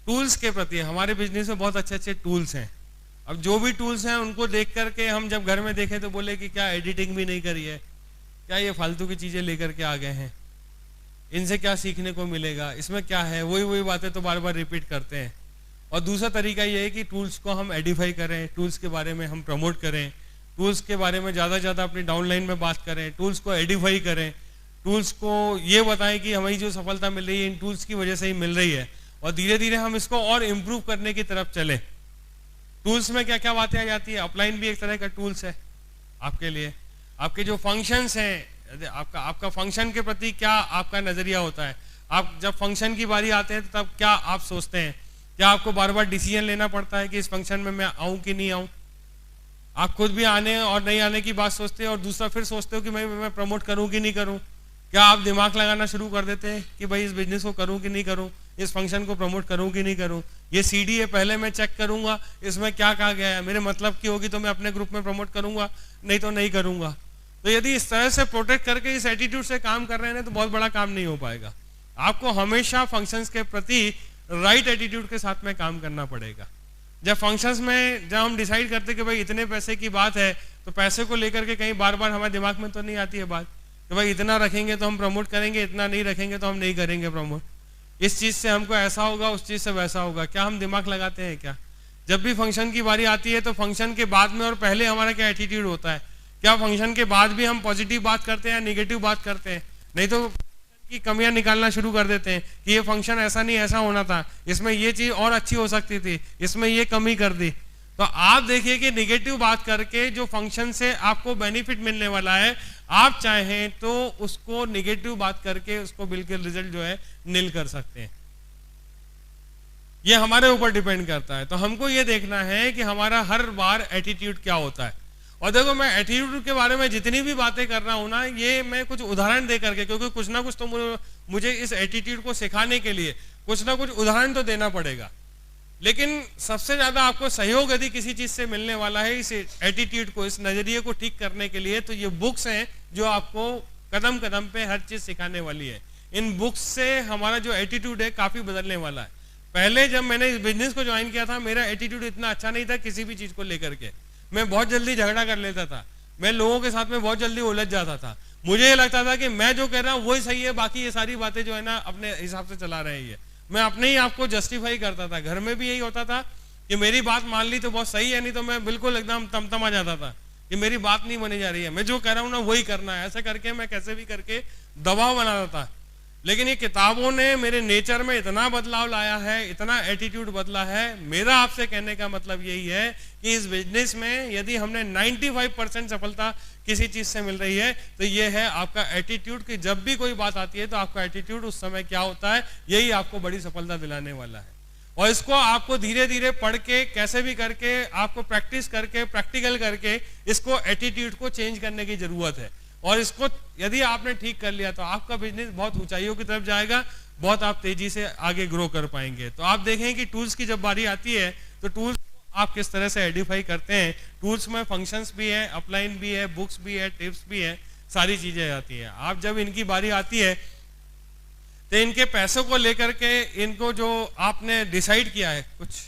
टूल्स के प्रति, हमारे बिजनेस में बहुत अच्छे अच्छे टूल्स हैं। अब जो भी टूल्स हैं उनको देख करके हम जब घर में देखें तो बोले कि क्या एडिटिंग भी नहीं करी है, क्या ये फालतू की चीजें लेकर के आ गए हैं, इनसे क्या सीखने को मिलेगा, इसमें क्या है, वही बातें तो बार बार रिपीट करते हैं। और दूसरा तरीका ये है कि टूल्स को हम एडिफाई करें, टूल्स के बारे में हम प्रमोट करें, टूल्स के बारे में ज़्यादा से ज़्यादा अपनी डाउनलाइन में बात करें, टूल्स को एडिफाई करें, टूल्स को ये बताएं कि हमें जो सफलता मिल रही है इन टूल्स की वजह से ही मिल रही है, और धीरे धीरे हम इसको और इम्प्रूव करने की तरफ चलें। टूल्स में क्या क्या बातें आ जाती है, अपलाइन भी एक तरह का टूल्स है आपके लिए। आपके जो फंक्शंस हैं, आपका फंक्शन के प्रति क्या आपका नजरिया होता है, आप जब फंक्शन की बारी आते हैं तो तब क्या आप सोचते हैं, क्या आपको बार बार डिसीजन लेना पड़ता है कि इस फंक्शन में मैं आऊं कि नहीं आऊं, आप खुद भी आने और नहीं आने की बात सोचते हैं और दूसरा फिर सोचते हो कि मैं प्रमोट करूं कि नहीं करूं, क्या आप दिमाग लगाना शुरू कर देते हैं कि भाई इस बिजनेस को करूं कि नहीं करूं, इस फंक्शन को प्रमोट करूं कि नहीं करूं, ये सीडी है पहले मैं चेक करूंगा इसमें क्या कहा गया है, मेरे मतलब की होगी तो मैं अपने ग्रुप में प्रमोट करूंगा, नहीं तो नहीं करूंगा। तो यदि इस तरह से प्रोटेक्ट करके इस एटीट्यूड से काम कर रहे हैं तो बहुत बड़ा काम नहीं हो पाएगा। आपको हमेशा फंक्शंस के प्रति राइट एटीट्यूड के साथ में काम करना पड़ेगा। जब फंक्शंस में जब हम डिसाइड करते कि भाई इतने पैसे की बात है तो पैसे को लेकर के कहीं बार बार हमारे दिमाग में तो नहीं आती है बात कि भाई इतना रखेंगे तो हम प्रमोट करेंगे, इतना नहीं रखेंगे तो हम नहीं करेंगे प्रमोट, इस चीज से हमको ऐसा होगा उस चीज से वैसा होगा, क्या हम दिमाग लगाते हैं क्या? जब भी फंक्शन की बारी आती है तो फंक्शन के बाद में और पहले हमारा क्या एटीट्यूड होता है, क्या फंक्शन के बाद भी हम पॉजिटिव बात करते हैं या निगेटिव बात करते हैं? नहीं तो की कमियां निकालना शुरू कर देते हैं कि ये फंक्शन ऐसा नहीं ऐसा होना था, इसमें ये चीज और अच्छी हो सकती थी, इसमें ये कमी कर दी। तो आप देखिए कि निगेटिव बात करके जो फंक्शन से आपको बेनिफिट मिलने वाला है, आप चाहें तो उसको निगेटिव बात करके उसको बिल्कुल रिजल्ट जो है नील कर सकते हैं। ये हमारे ऊपर डिपेंड करता है। तो हमको ये देखना है कि हमारा हर बार एटीट्यूड क्या होता है। और देखो मैं एटीट्यूड के बारे में जितनी भी बातें कर रहा हूं ना, ये मैं कुछ उदाहरण दे करके, क्योंकि कुछ ना कुछ तो मुझे इस एटीट्यूड को सिखाने के लिए कुछ ना कुछ उदाहरण तो देना पड़ेगा। लेकिन सबसे ज्यादा आपको सहयोग यदि किसी चीज से मिलने वाला है इस एटीट्यूड को, इस नजरिए को ठीक करने के लिए, तो ये बुक्स हैं जो आपको कदम कदम पे हर चीज सिखाने वाली है। इन बुक्स से हमारा जो एटीट्यूड है काफी बदलने वाला है। पहले जब मैंने इस बिजनेस को ज्वाइन किया था, मेरा एटीट्यूड इतना अच्छा नहीं था किसी भी चीज को लेकर के। मैं बहुत जल्दी झगड़ा कर लेता था, मैं लोगों के साथ में बहुत जल्दी उलझ जाता था। मुझे ये लगता था कि मैं जो कह रहा हूँ वही सही है, बाकी ये सारी बातें जो है ना अपने हिसाब से चला रहे हैं। मैं अपने ही आपको जस्टिफाई करता था। घर में भी यही होता था कि मेरी बात मान ली तो बहुत सही है, नहीं तो मैं बिल्कुल एकदम तमतमा जाता था कि मेरी बात नहीं मानी जा रही है, मैं जो कह रहा हूँ ना वही करना है। ऐसा करके मैं कैसे भी करके दबाव बनाता था। लेकिन ये किताबों ने मेरे नेचर में इतना बदलाव लाया है, इतना एटीट्यूड बदला है। मेरा आपसे कहने का मतलब यही है कि इस बिजनेस में यदि हमने 95% सफलता किसी चीज से मिल रही है तो ये है आपका एटीट्यूड। कि जब भी कोई बात आती है तो आपका एटीट्यूड उस समय क्या होता है, यही आपको बड़ी सफलता दिलाने वाला है। और इसको आपको धीरे धीरे पढ़ के कैसे भी करके आपको प्रैक्टिस करके प्रैक्टिकल करके इसको एटीट्यूड को चेंज करने की जरूरत है। और इसको यदि आपने ठीक कर लिया तो आपका बिजनेस बहुत ऊंचाइयों की तरफ जाएगा, बहुत आप तेजी से आगे ग्रो कर पाएंगे। तो आप देखें कि टूल्स की जब बारी आती है तो टूल्स आप किस तरह से आइडेंटिफाई करते हैं। टूल्स में फंक्शंस भी है, अपलाइन भी है, बुक्स भी है, टिप्स भी है, सारी चीजें आती है। आप जब इनकी बारी आती है तो इनके पैसों को लेकर के इनको जो आपने डिसाइड किया है कुछ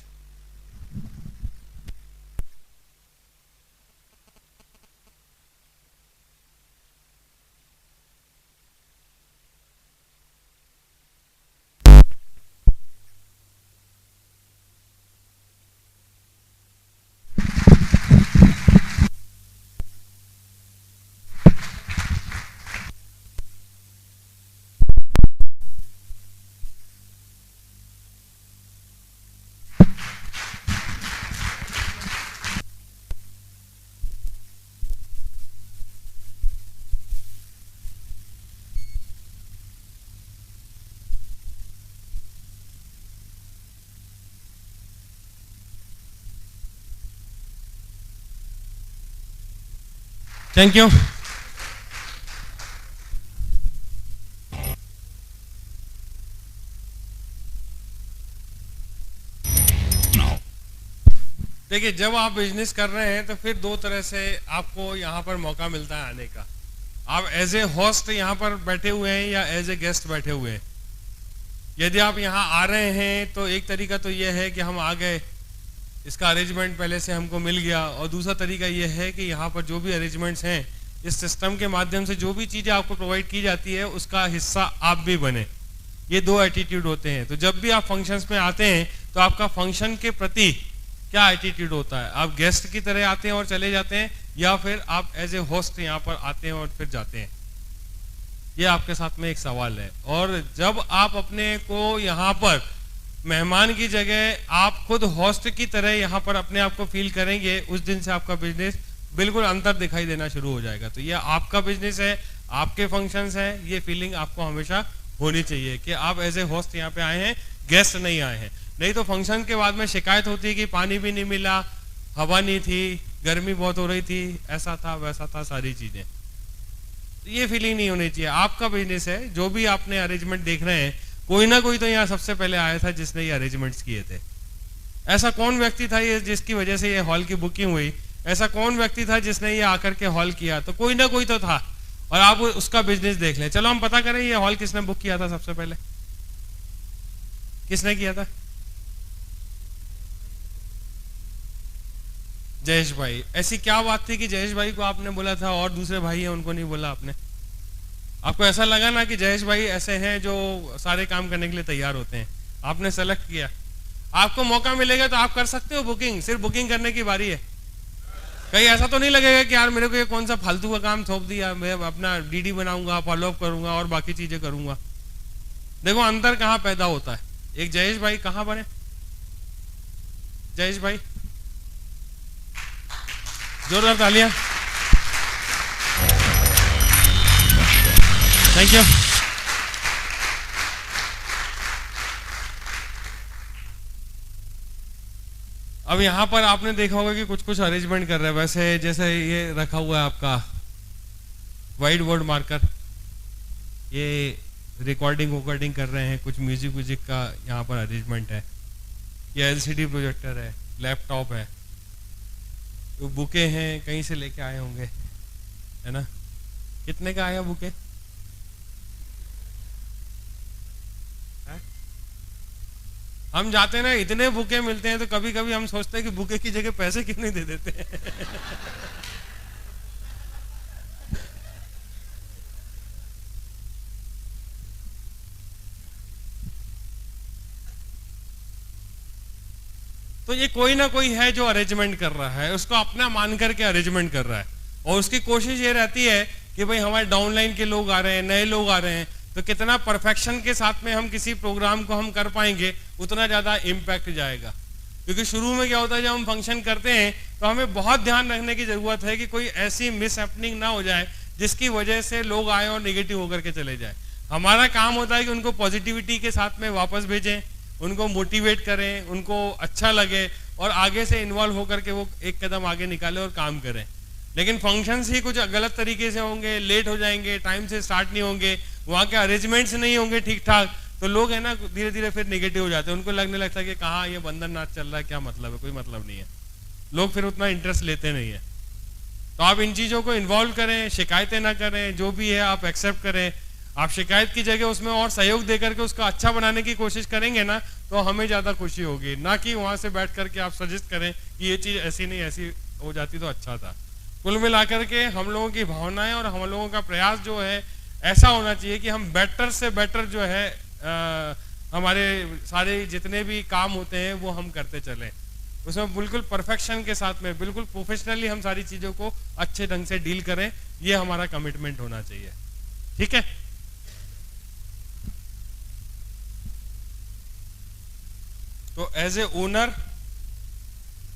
थैंक यू। देखिए जब आप बिजनेस कर रहे हैं तो फिर दो तरह से आपको यहाँ पर मौका मिलता है आने का। आप एज ए होस्ट यहाँ पर बैठे हुए हैं या एज ए गेस्ट बैठे हुए हैं। यदि आप यहाँ आ रहे हैं तो एक तरीका तो ये है कि हम आ गए, इसका अरेंजमेंट पहले से हमको मिल गया। और दूसरा तरीका ये है कि यहाँ पर जो भी अरेंजमेंट्स हैं इस सिस्टम के माध्यम से जो भी चीज़ें आपको प्रोवाइड की जाती है उसका हिस्सा आप भी बने। ये दो एटीट्यूड होते हैं। तो जब भी आप फंक्शंस में आते हैं तो आपका फंक्शन के प्रति क्या एटीट्यूड होता है? आप गेस्ट की तरह आते हैं और चले जाते हैं या फिर आप एज ए होस्ट यहाँ पर आते हैं और फिर जाते हैं? ये आपके साथ में एक सवाल है। और जब आप अपने को यहाँ पर मेहमान की जगह आप खुद होस्ट की तरह यहाँ पर अपने आप को फील करेंगे, उस दिन से आपका बिजनेस बिल्कुल अंतर दिखाई देना शुरू हो जाएगा। तो ये आपका बिजनेस है, आपके फंक्शंस हैं, ये फीलिंग आपको हमेशा होनी चाहिए कि आप एज ए होस्ट यहाँ पे आए हैं, गेस्ट नहीं आए हैं। नहीं तो फंक्शन के बाद में शिकायत होती है कि पानी भी नहीं मिला, हवा नहीं थी, गर्मी बहुत हो रही थी, ऐसा था वैसा था, सारी चीजें। ये फीलिंग नहीं होनी चाहिए। आपका बिजनेस है, जो भी आपने अरेंजमेंट देख रहे हैं, कोई ना कोई तो यहाँ सबसे पहले आया था जिसने ये अरेंजमेंट्स किए थे। ऐसा कौन व्यक्ति था ये जिसकी वजह से ये हॉल की बुकिंग हुई? ऐसा कौन व्यक्ति था जिसने ये आकर के हॉल किया? तो कोई ना कोई तो था, और आप उसका बिजनेस देख लें। चलो हम पता करें ये हॉल किसने बुक किया था सबसे पहले, किसने किया था? जयेश भाई। ऐसी क्या बात थी कि जयेश भाई को आपने बोला था और दूसरे भाई हैं उनको नहीं बोला आपने? आपको ऐसा लगा ना कि जयेश भाई ऐसे हैं जो सारे काम करने के लिए तैयार होते हैं, आपने सेलेक्ट किया। आपको मौका मिलेगा तो आप कर सकते हो बुकिंग, सिर्फ बुकिंग करने की बारी है। कहीं ऐसा तो नहीं लगेगा कि यार मेरे को ये कौन सा फालतू का काम सौंप दिया, मैं अपना डीडी बनाऊंगा, फॉलोअप करूंगा और बाकी चीजें करूंगा। देखो अंतर कहाँ पैदा होता है। एक जयेश भाई कहाँ बने? जयेश भाई, जोरदार तालियां। Thank you. अब यहाँ पर आपने देखा होगा कि कुछ कुछ अरेंजमेंट कर रहे हैं, वैसे जैसे ये रखा हुआ है आपका व्हाइट बोर्ड मार्कर, ये रिकॉर्डिंग कर रहे हैं, कुछ म्यूजिक का यहाँ पर अरेंजमेंट है, ये एलसीडी प्रोजेक्टर है, लैपटॉप है, तो बुके हैं, कहीं से लेके आए होंगे, है ना? कितने का आया बुके? हम जाते हैं ना, इतने बुके मिलते हैं तो कभी कभी हम सोचते हैं कि बुके की जगह पैसे क्यों नहीं दे देते हैं। तो ये कोई ना कोई है जो अरेंजमेंट कर रहा है, उसको अपना मान करके अरेंजमेंट कर रहा है, और उसकी कोशिश ये रहती है कि भाई हमारे डाउनलाइन के लोग आ रहे हैं, नए लोग आ रहे हैं, तो कितना परफेक्शन के साथ में हम किसी प्रोग्राम को हम कर पाएंगे, उतना ज्यादा इम्पैक्ट जाएगा। क्योंकि शुरू में क्या होता है, जब हम फंक्शन करते हैं तो हमें बहुत ध्यान रखने की जरूरत है कि कोई ऐसी मिस हैपनिंग ना हो जाए जिसकी वजह से लोग आए और नेगेटिव होकर के चले जाए। हमारा काम होता है कि उनको पॉजिटिविटी के साथ में वापस भेजें, उनको मोटिवेट करें, उनको अच्छा लगे और आगे से इन्वॉल्व होकर के वो एक कदम आगे निकाले और काम करें। लेकिन फंक्शंस ही कुछ गलत तरीके से होंगे, लेट हो जाएंगे, टाइम से स्टार्ट नहीं होंगे, वहाँ के अरेंजमेंट्स नहीं होंगे ठीक ठाक, तो लोग है ना धीरे धीरे फिर नेगेटिव हो जाते हैं। उनको लगने लगता है कि कहाँ ये बंधन नाच चल रहा है, क्या मतलब है? कोई मतलब नहीं है। लोग फिर उतना इंटरेस्ट लेते नहीं है। तो आप इन चीज़ों को इन्वॉल्व करें, शिकायतें ना करें, जो भी है आप एक्सेप्ट करें। आप शिकायत की जगह उसमें और सहयोग देकर के उसको अच्छा बनाने की कोशिश करेंगे ना, तो हमें ज़्यादा खुशी होगी, ना कि वहाँ से बैठ करके आप सजेस्ट करें कि ये चीज़ ऐसी नहीं ऐसी हो जाती तो अच्छा था। कुल मिलाकर के हम लोगों की भावनाएं और हम लोगों का प्रयास जो है ऐसा होना चाहिए कि हम बेटर से बेटर जो है हमारे सारे जितने भी काम होते हैं वो हम करते चलें, उसमें बिल्कुल परफेक्शन के साथ में, बिल्कुल प्रोफेशनली हम सारी चीज़ों को अच्छे ढंग से डील करें। ये हमारा कमिटमेंट होना चाहिए। ठीक है? तो एज ए ओनर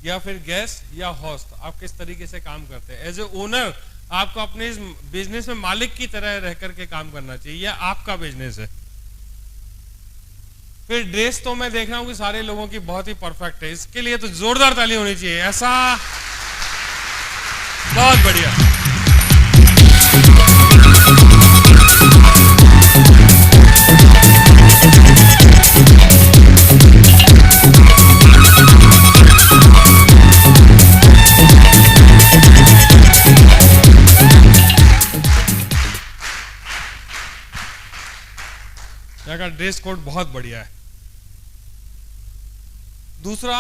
या फिर गेस्ट या होस्ट, आप किस तरीके से काम करते हैं? एज ए ओनर आपको अपने इस बिजनेस में मालिक की तरह रह करके काम करना चाहिए, यह आपका बिजनेस है। फिर ड्रेस तो मैं देख रहा हूं कि सारे लोगों की बहुत ही परफेक्ट है, इसके लिए तो जोरदार ताली होनी चाहिए। ऐसा बहुत बढ़िया। यहाँ का ड्रेस कोड बहुत बढ़िया है। दूसरा,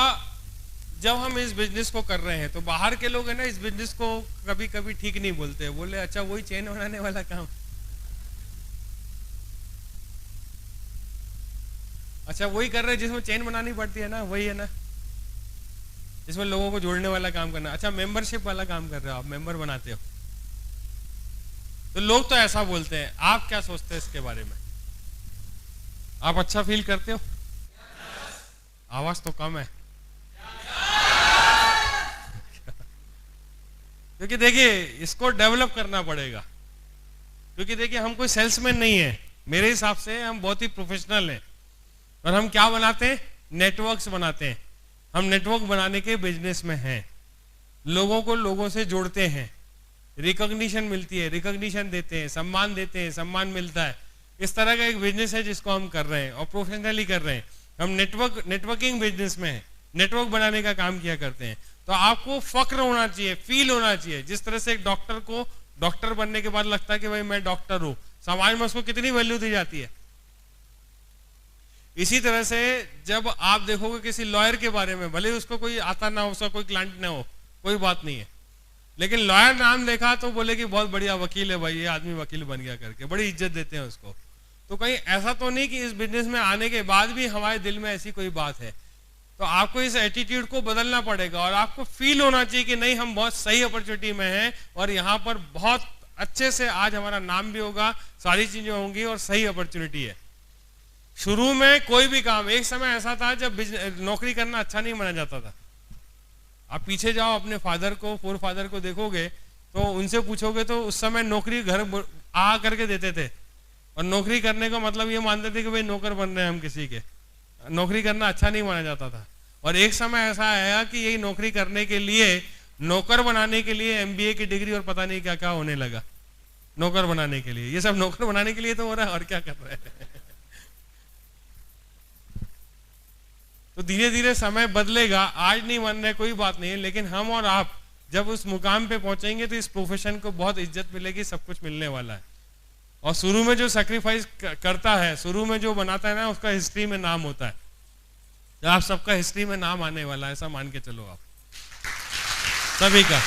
जब हम इस बिजनेस को कर रहे हैं तो बाहर के लोग है ना इस बिजनेस को कभी कभी ठीक नहीं बोलते, बोले अच्छा वही चेन बनाने वाला काम, अच्छा वही कर रहे हैं जिसमें चेन बनानी पड़ती है ना, वही है ना जिसमें लोगों को जोड़ने वाला काम करना, अच्छा मेंबरशिप वाला काम कर रहे हो आप, मेंबर बनाते हो। तो लोग तो ऐसा बोलते हैं, आप क्या सोचते हैं इसके बारे में? आप अच्छा फील करते हो? आवाज तो कम है। क्योंकि देखिए इसको डेवलप करना पड़ेगा, क्योंकि देखिए हम कोई सेल्समैन नहीं है, मेरे हिसाब से हम बहुत ही प्रोफेशनल हैं। और हम क्या बनाते हैं? नेटवर्क्स बनाते हैं। हम नेटवर्क बनाने के बिजनेस में हैं, लोगों को लोगों से जोड़ते हैं, रिकॉग्निशन मिलती है, रिकॉग्निशन देते हैं, सम्मान देते हैं, सम्मान मिलता है। इस तरह का एक बिजनेस है जिसको हम कर रहे हैं और प्रोफेशनली कर रहे हैं। हम नेटवर्किंग बिजनेस में है, नेटवर्क बनाने का काम किया करते हैं। तो आपको फक्र होना चाहिए, फील होना चाहिए। जिस तरह से एक डॉक्टर को डॉक्टर बनने के बाद लगता है कि भाई मैं डॉक्टर हूं, समाज में उसको कितनी वैल्यू दी जाती है। इसी तरह से जब आप देखोगे किसी लॉयर के बारे में, भले उसको कोई आता ना हो, उसका कोई क्लाइंट ना हो, कोई बात नहीं है, लेकिन लॉयर नाम देखा तो बोले कि बहुत बढ़िया वकील है भाई, ये आदमी वकील बन गया करके बड़ी इज्जत देते हैं उसको। तो कहीं ऐसा तो नहीं कि इस बिजनेस में आने के बाद भी हमारे दिल में ऐसी कोई बात है। तो आपको इस एटीट्यूड को बदलना पड़ेगा और आपको फील होना चाहिए कि नहीं, हम बहुत सही अपॉर्चुनिटी में हैं और यहाँ पर बहुत अच्छे से आज हमारा नाम भी होगा, सारी चीजें होंगी और सही अपॉर्चुनिटी है। शुरू में कोई भी काम, एक समय ऐसा था जब नौकरी करना अच्छा नहीं माना जाता था। आप पीछे जाओ अपने फादर को, फोर फादर को देखोगे तो उनसे पूछोगे तो उस समय नौकरी घर आ करके देते थे और नौकरी करने का मतलब ये मानते थे कि भाई नौकर बन रहे हैं हम किसी के। नौकरी करना अच्छा नहीं माना जाता था और एक समय ऐसा आया कि यही नौकरी करने के लिए, नौकर बनाने के लिए एमबीए की डिग्री और पता नहीं क्या क्या होने लगा नौकर बनाने के लिए। ये सब नौकर बनाने के लिए तो हो रहा है, और क्या कर रहे हैं। तो धीरे धीरे समय बदलेगा, आज नहीं मान रहे कोई बात नहीं है, लेकिन हम और आप जब उस मुकाम पे पहुंचेंगे तो इस प्रोफेशन को बहुत इज्जत मिलेगी, सब कुछ मिलने वाला है। और शुरू में जो सैक्रिफाइस करता है, शुरू में जो बनाता है ना, उसका हिस्ट्री में नाम होता है। तो आप सबका हिस्ट्री में नाम आने वाला है, ऐसा मान के चलो आप सभी का।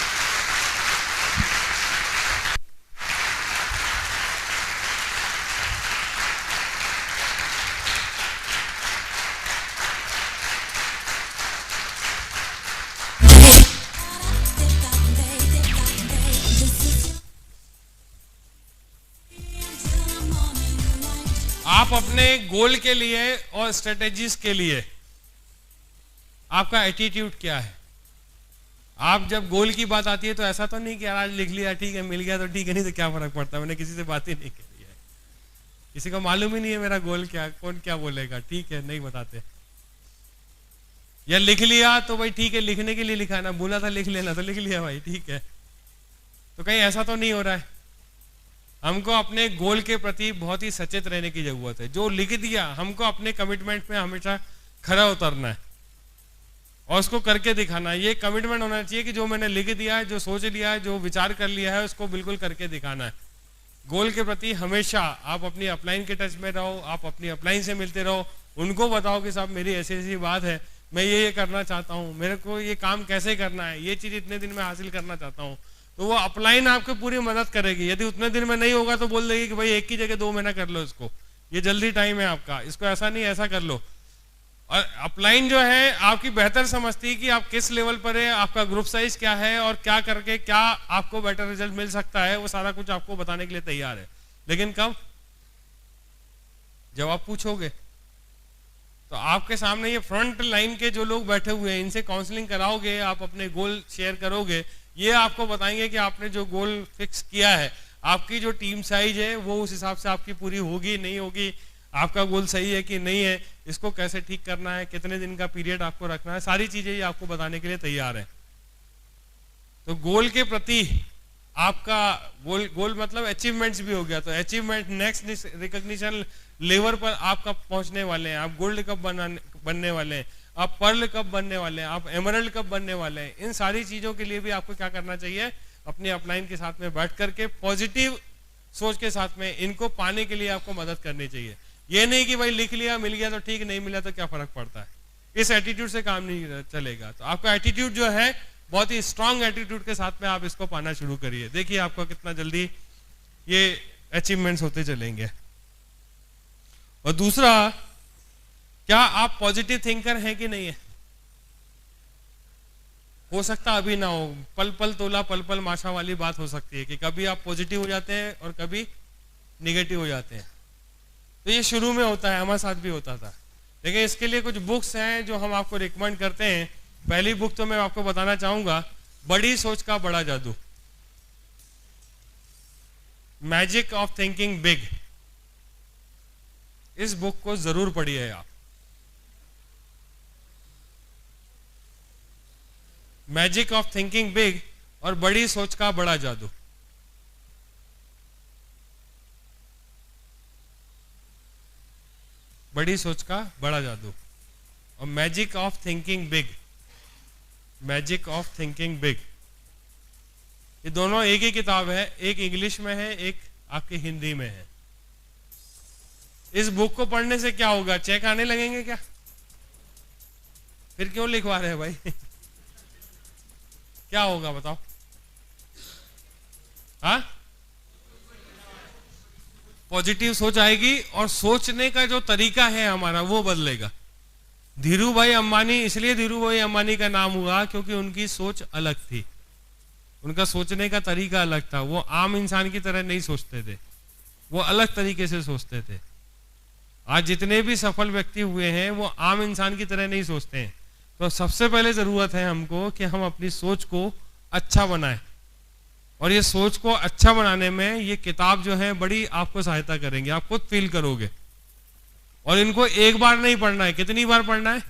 आप अपने गोल के लिए और स्ट्रेटेजीज के लिए आपका एटीट्यूड क्या है? आप जब गोल की बात आती है तो ऐसा तो नहीं कि यार आज लिख लिया ठीक है, मिल गया तो ठीक है, नहीं तो क्या फर्क पड़ता है, मैंने किसी से बात ही नहीं की है, किसी को मालूम ही नहीं है मेरा गोल क्या, कौन क्या बोलेगा, ठीक है नहीं बताते। या लिख लिया तो भाई ठीक है, लिखने के लिए लिखा ना, बोला था लिख लेना तो लिख लिया भाई ठीक है। तो कहीं ऐसा तो नहीं हो रहा है। हमको अपने गोल के प्रति बहुत ही सचेत रहने की जरूरत है। जो लिख दिया, हमको अपने कमिटमेंट में हमेशा खरा उतरना है और उसको करके दिखाना है। ये कमिटमेंट होना चाहिए कि जो मैंने लिख दिया है, जो सोच लिया है, जो विचार कर लिया है, उसको बिल्कुल करके दिखाना है। गोल के प्रति हमेशा आप अपनी अपलाइन के टच में रहो, आप अपनी अपलाइन से मिलते रहो, उनको बताओ कि साहब मेरी ऐसी ऐसी बात है, मैं ये करना चाहता हूँ, मेरे को ये काम कैसे करना है, ये चीज इतने दिन में हासिल करना चाहता हूँ। तो वो अपलाइन आपको पूरी मदद करेगी। यदि उतने दिन में नहीं होगा तो बोल देगी कि भाई एक की जगह 2 महीना कर लो इसको, ये जल्दी टाइम है आपका, इसको ऐसा नहीं ऐसा कर लो। और अपलाइन जो है आपकी बेहतर समझती है कि आप किस लेवल पर है, आपका ग्रुप साइज क्या है और क्या करके क्या आपको बेटर रिजल्ट मिल सकता है, वो सारा कुछ आपको बताने के लिए तैयार है। लेकिन कब? जब आप पूछोगे। तो आपके सामने ये फ्रंट लाइन के जो लोग बैठे हुए हैं, इनसे काउंसलिंग कराओगे, आप अपने गोल शेयर करोगे, ये आपको बताएंगे कि आपने जो गोल फिक्स किया है, आपकी जो टीम साइज है वो उस हिसाब से आपकी पूरी होगी नहीं होगी, आपका गोल सही है कि नहीं है, इसको कैसे ठीक करना है, कितने दिन का पीरियड आपको रखना है, सारी चीजें ये आपको बताने के लिए तैयार है। तो गोल के प्रति आपका गोल मतलब अचीवमेंट्स भी हो गया। तो अचीवमेंट नेक्स्ट रिकॉग्निशन लेवल पर आपका पहुंचने वाले हैं। आप गोल्ड कब बनने वाले हैं, आप पर्ल कब बनने वाले हैं, आप एमरल्ड कब बनने वाले हैं। इन सारी चीजों के लिए भी आपको क्या करना चाहिए? अपने अपलाइन के साथ में बैठ करके पॉजिटिव सोच के साथ में इनको पाने के लिए आपको मदद करनी चाहिए। ये नहीं कि भाई लिख लिया मिल गया तो ठीक, नहीं मिला तो क्या फर्क पड़ता है। इस एटीट्यूड से काम नहीं चलेगा। तो आपका एटीट्यूड जो है बहुत ही स्ट्रांग एटीट्यूड के साथ में आप इसको पाना शुरू करिए। देखिए आपको कितना जल्दी ये अचीवमेंट्स होते चलेंगे। और दूसरा, क्या आप पॉजिटिव थिंकर हैं कि नहीं है? हो सकता अभी ना हो, पल पल तोला पल पल माशा वाली बात हो सकती है कि कभी आप पॉजिटिव हो जाते हैं और कभी निगेटिव हो जाते हैं। तो ये शुरू में होता है, हमारे साथ भी होता था। लेकिन इसके लिए कुछ बुक्स हैं जो हम आपको रिकमेंड करते हैं। पहली बुक तो मैं आपको बताना चाहूंगा, बड़ी सोच का बड़ा जादू, मैजिक ऑफ थिंकिंग बिग। इस बुक को जरूर पढ़िए आप। मैजिक ऑफ थिंकिंग बिग और बड़ी सोच का बड़ा जादू। बड़ी सोच का बड़ा जादू और magic of thinking big. Magic of thinking big, ये दोनों एक ही किताब है, एक इंग्लिश में है, एक आपकी हिंदी में है। इस बुक को पढ़ने से क्या होगा? चेक आने लगेंगे क्या? फिर क्यों लिखवा रहे हैं भाई? क्या होगा बताओ? हाँ, पॉजिटिव सोच आएगी और सोचने का जो तरीका है हमारा वो बदलेगा। धीरू भाई अंबानी, इसलिए धीरू भाई अंबानी का नाम हुआ क्योंकि उनकी सोच अलग थी, उनका सोचने का तरीका अलग था। वो आम इंसान की तरह नहीं सोचते थे, वो अलग तरीके से सोचते थे। आज जितने भी सफल व्यक्ति हुए हैं वो आम इंसान की तरह नहीं सोचते हैं। तो सबसे पहले जरूरत है हमको कि हम अपनी सोच को अच्छा बनाएं, और ये सोच को अच्छा बनाने में ये किताब जो है बड़ी आपको सहायता करेंगे, आप खुद फील करोगे। और इनको एक बार नहीं पढ़ना है, कितनी बार पढ़ना है?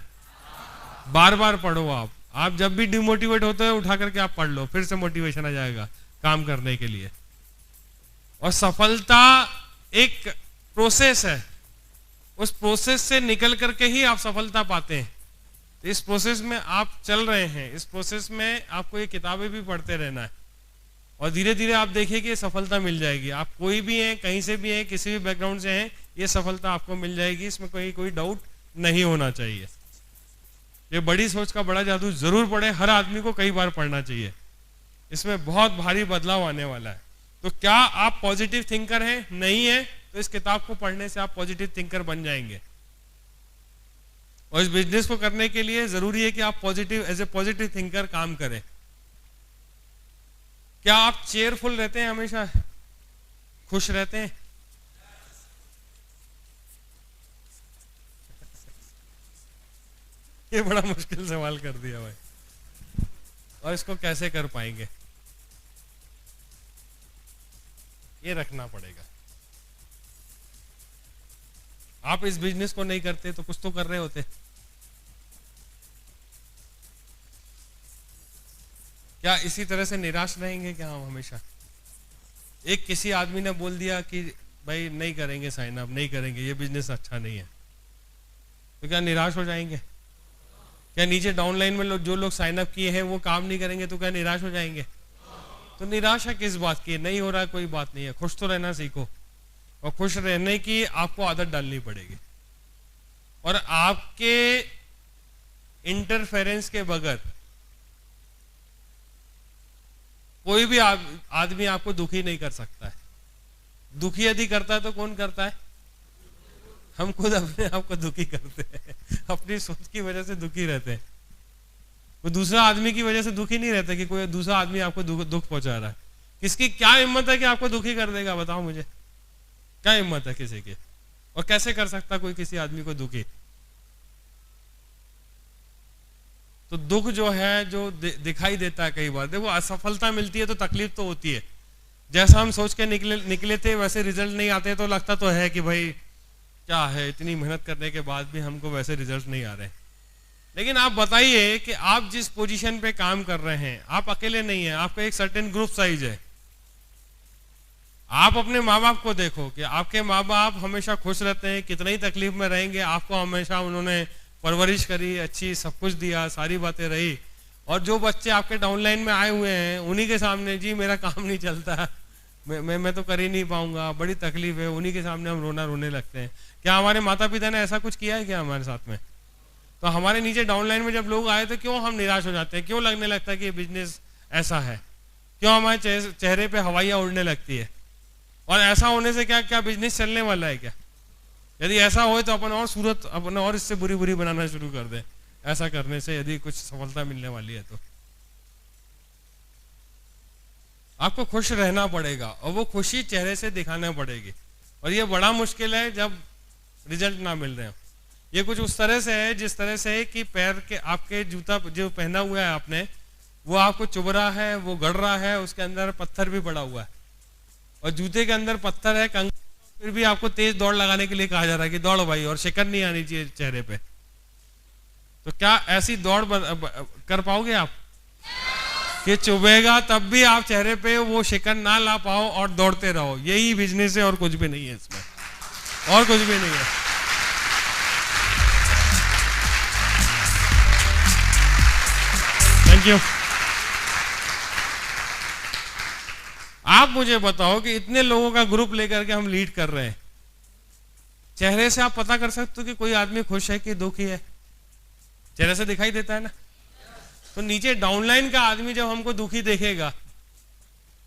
बार बार पढ़ो आप। आप जब भी डिमोटिवेट होते हो उठा करके आप पढ़ लो, फिर से मोटिवेशन आ जाएगा काम करने के लिए। और सफलता एक प्रोसेस है, उस प्रोसेस से निकल करके ही आप सफलता पाते हैं। तो इस प्रोसेस में आप चल रहे हैं, इस प्रोसेस में आपको ये किताबें भी पढ़ते रहना है और धीरे धीरे आप देखिए कि सफलता मिल जाएगी। आप कोई भी हैं, कहीं से भी हैं, किसी भी बैकग्राउंड से हैं, ये सफलता आपको मिल जाएगी, इसमें कोई डाउट नहीं होना चाहिए। ये बड़ी सोच का बड़ा जादू जरूर पढ़े, हर आदमी को कई बार पढ़ना चाहिए, इसमें बहुत भारी बदलाव आने वाला है। तो क्या आप पॉजिटिव थिंकर हैं? नहीं है तो इस किताब को पढ़ने से आप पॉजिटिव थिंकर बन जाएंगे। और इस बिजनेस को करने के लिए जरूरी है कि आप positive, as a positive thinker काम करें। क्या आप चेयरफुल रहते हैं, हमेशा खुश रहते हैं? ये बड़ा मुश्किल सवाल कर दिया भाई, और इसको कैसे कर पाएंगे? ये रखना पड़ेगा। आप इस बिजनेस को नहीं करते तो कुछ तो कर रहे होते। क्या इसी तरह से निराश रहेंगे क्या हम हमेशा? एक किसी आदमी ने बोल दिया कि भाई नहीं करेंगे साइन अप, नहीं करेंगे, ये बिजनेस अच्छा नहीं है, तो क्या निराश हो जाएंगे? क्या नीचे डाउनलाइन में जो लोग साइन अप किए हैं वो काम नहीं करेंगे तो क्या निराश हो जाएंगे? तो निराशा किस बात की? नहीं हो रहा कोई बात नहीं है, खुश तो रहना सीखो, और खुश रहने की आपको आदत डालनी पड़ेगी। और आपके इंटरफेरेंस के बगैर कोई भी आदमी आपको दुखी नहीं कर सकता है। दुखी यदि करता है तो कौन करता है? हम खुद अपने आप को दुखी करते हैं, अपनी सोच की वजह से दुखी रहते हैं। कोई दूसरा आदमी की वजह से दुखी नहीं रहता कि कोई दूसरा आदमी आपको दुख पहुंचा रहा है। किसकी क्या हिम्मत है कि आपको दुखी कर देगा? बताओ मुझे, क्या हिम्मत है किसी की? और कैसे कर सकता कोई किसी आदमी को दुखी? तो दुख जो है, जो दिखाई देता है कई बार, देखो असफलता मिलती है तो तकलीफ तो होती है। जैसा हम सोच के निकले थे वैसे रिजल्ट नहीं आते तो लगता तो है कि भाई क्या है, इतनी मेहनत करने के बाद भी हमको वैसे रिजल्ट नहीं आ रहे। लेकिन आप बताइए कि आप जिस पोजीशन पे काम कर रहे हैं, आप अकेले नहीं है, आपका एक सर्टेन ग्रुप साइज है। आप अपने माँ बाप को देखो कि आपके माँ बाप हमेशा खुश रहते हैं, कितनी ही तकलीफ में रहेंगे, आपको हमेशा उन्होंने परवरिश करी, अच्छी सब कुछ दिया, सारी बातें रही। और जो बच्चे आपके डाउनलाइन में आए हुए हैं उन्हीं के सामने, जी मेरा काम नहीं चलता, मैं तो कर ही नहीं पाऊंगा, बड़ी तकलीफ है, उन्हीं के सामने हम रोने लगते हैं। क्या हमारे माता पिता ने ऐसा कुछ किया है क्या हमारे साथ में? तो हमारे नीचे डाउनलाइन में जब लोग आए तो क्यों हम निराश हो जाते हैं? क्यों लगने लगता है कि ये बिजनेस ऐसा है? क्यों हमारे चेहरे पे हवाइयां उड़ने लगती है? और ऐसा होने से क्या क्या बिजनेस चलने वाला है क्या? यदि ऐसा हो तो अपन और सूरत अपन और इससे बुरी बनाना शुरू कर दें, ऐसा करने से यदि कुछ सफलता मिलने वाली है तो। आपको खुश रहना पड़ेगा और वो खुशी चेहरे से दिखाना पड़ेगी। और ये बड़ा मुश्किल है जब रिजल्ट ना मिल रहे हो। ये कुछ उस तरह से है जिस तरह से कि पैर के आपके जूता जो पहना हुआ है आपने, वो आपको चुभ रहा है, वो गड़ रहा है, उसके अंदर पत्थर भी पड़ा हुआ है और जूते के अंदर पत्थर है, फिर भी आपको तेज दौड़ लगाने के लिए कहा जा रहा है कि दौड़ो भाई, और शिकन नहीं आनी चाहिए चेहरे पे। तो क्या ऐसी दौड़ कर पाओगे आप? ये चुभेगा तब भी आप चेहरे पे वो शिकन ना ला पाओ और दौड़ते रहो। यही बिजनेस है और कुछ भी नहीं है इसमें, और कुछ भी नहीं है। Thank you. आप मुझे बताओ कि इतने लोगों का ग्रुप लेकर के हम लीड कर रहे हैं, चेहरे से आप पता कर सकते हो कि कोई आदमी खुश है कि दुखी है? चेहरे से दिखाई देता है ना। तो नीचे डाउनलाइन का आदमी जब हमको दुखी देखेगा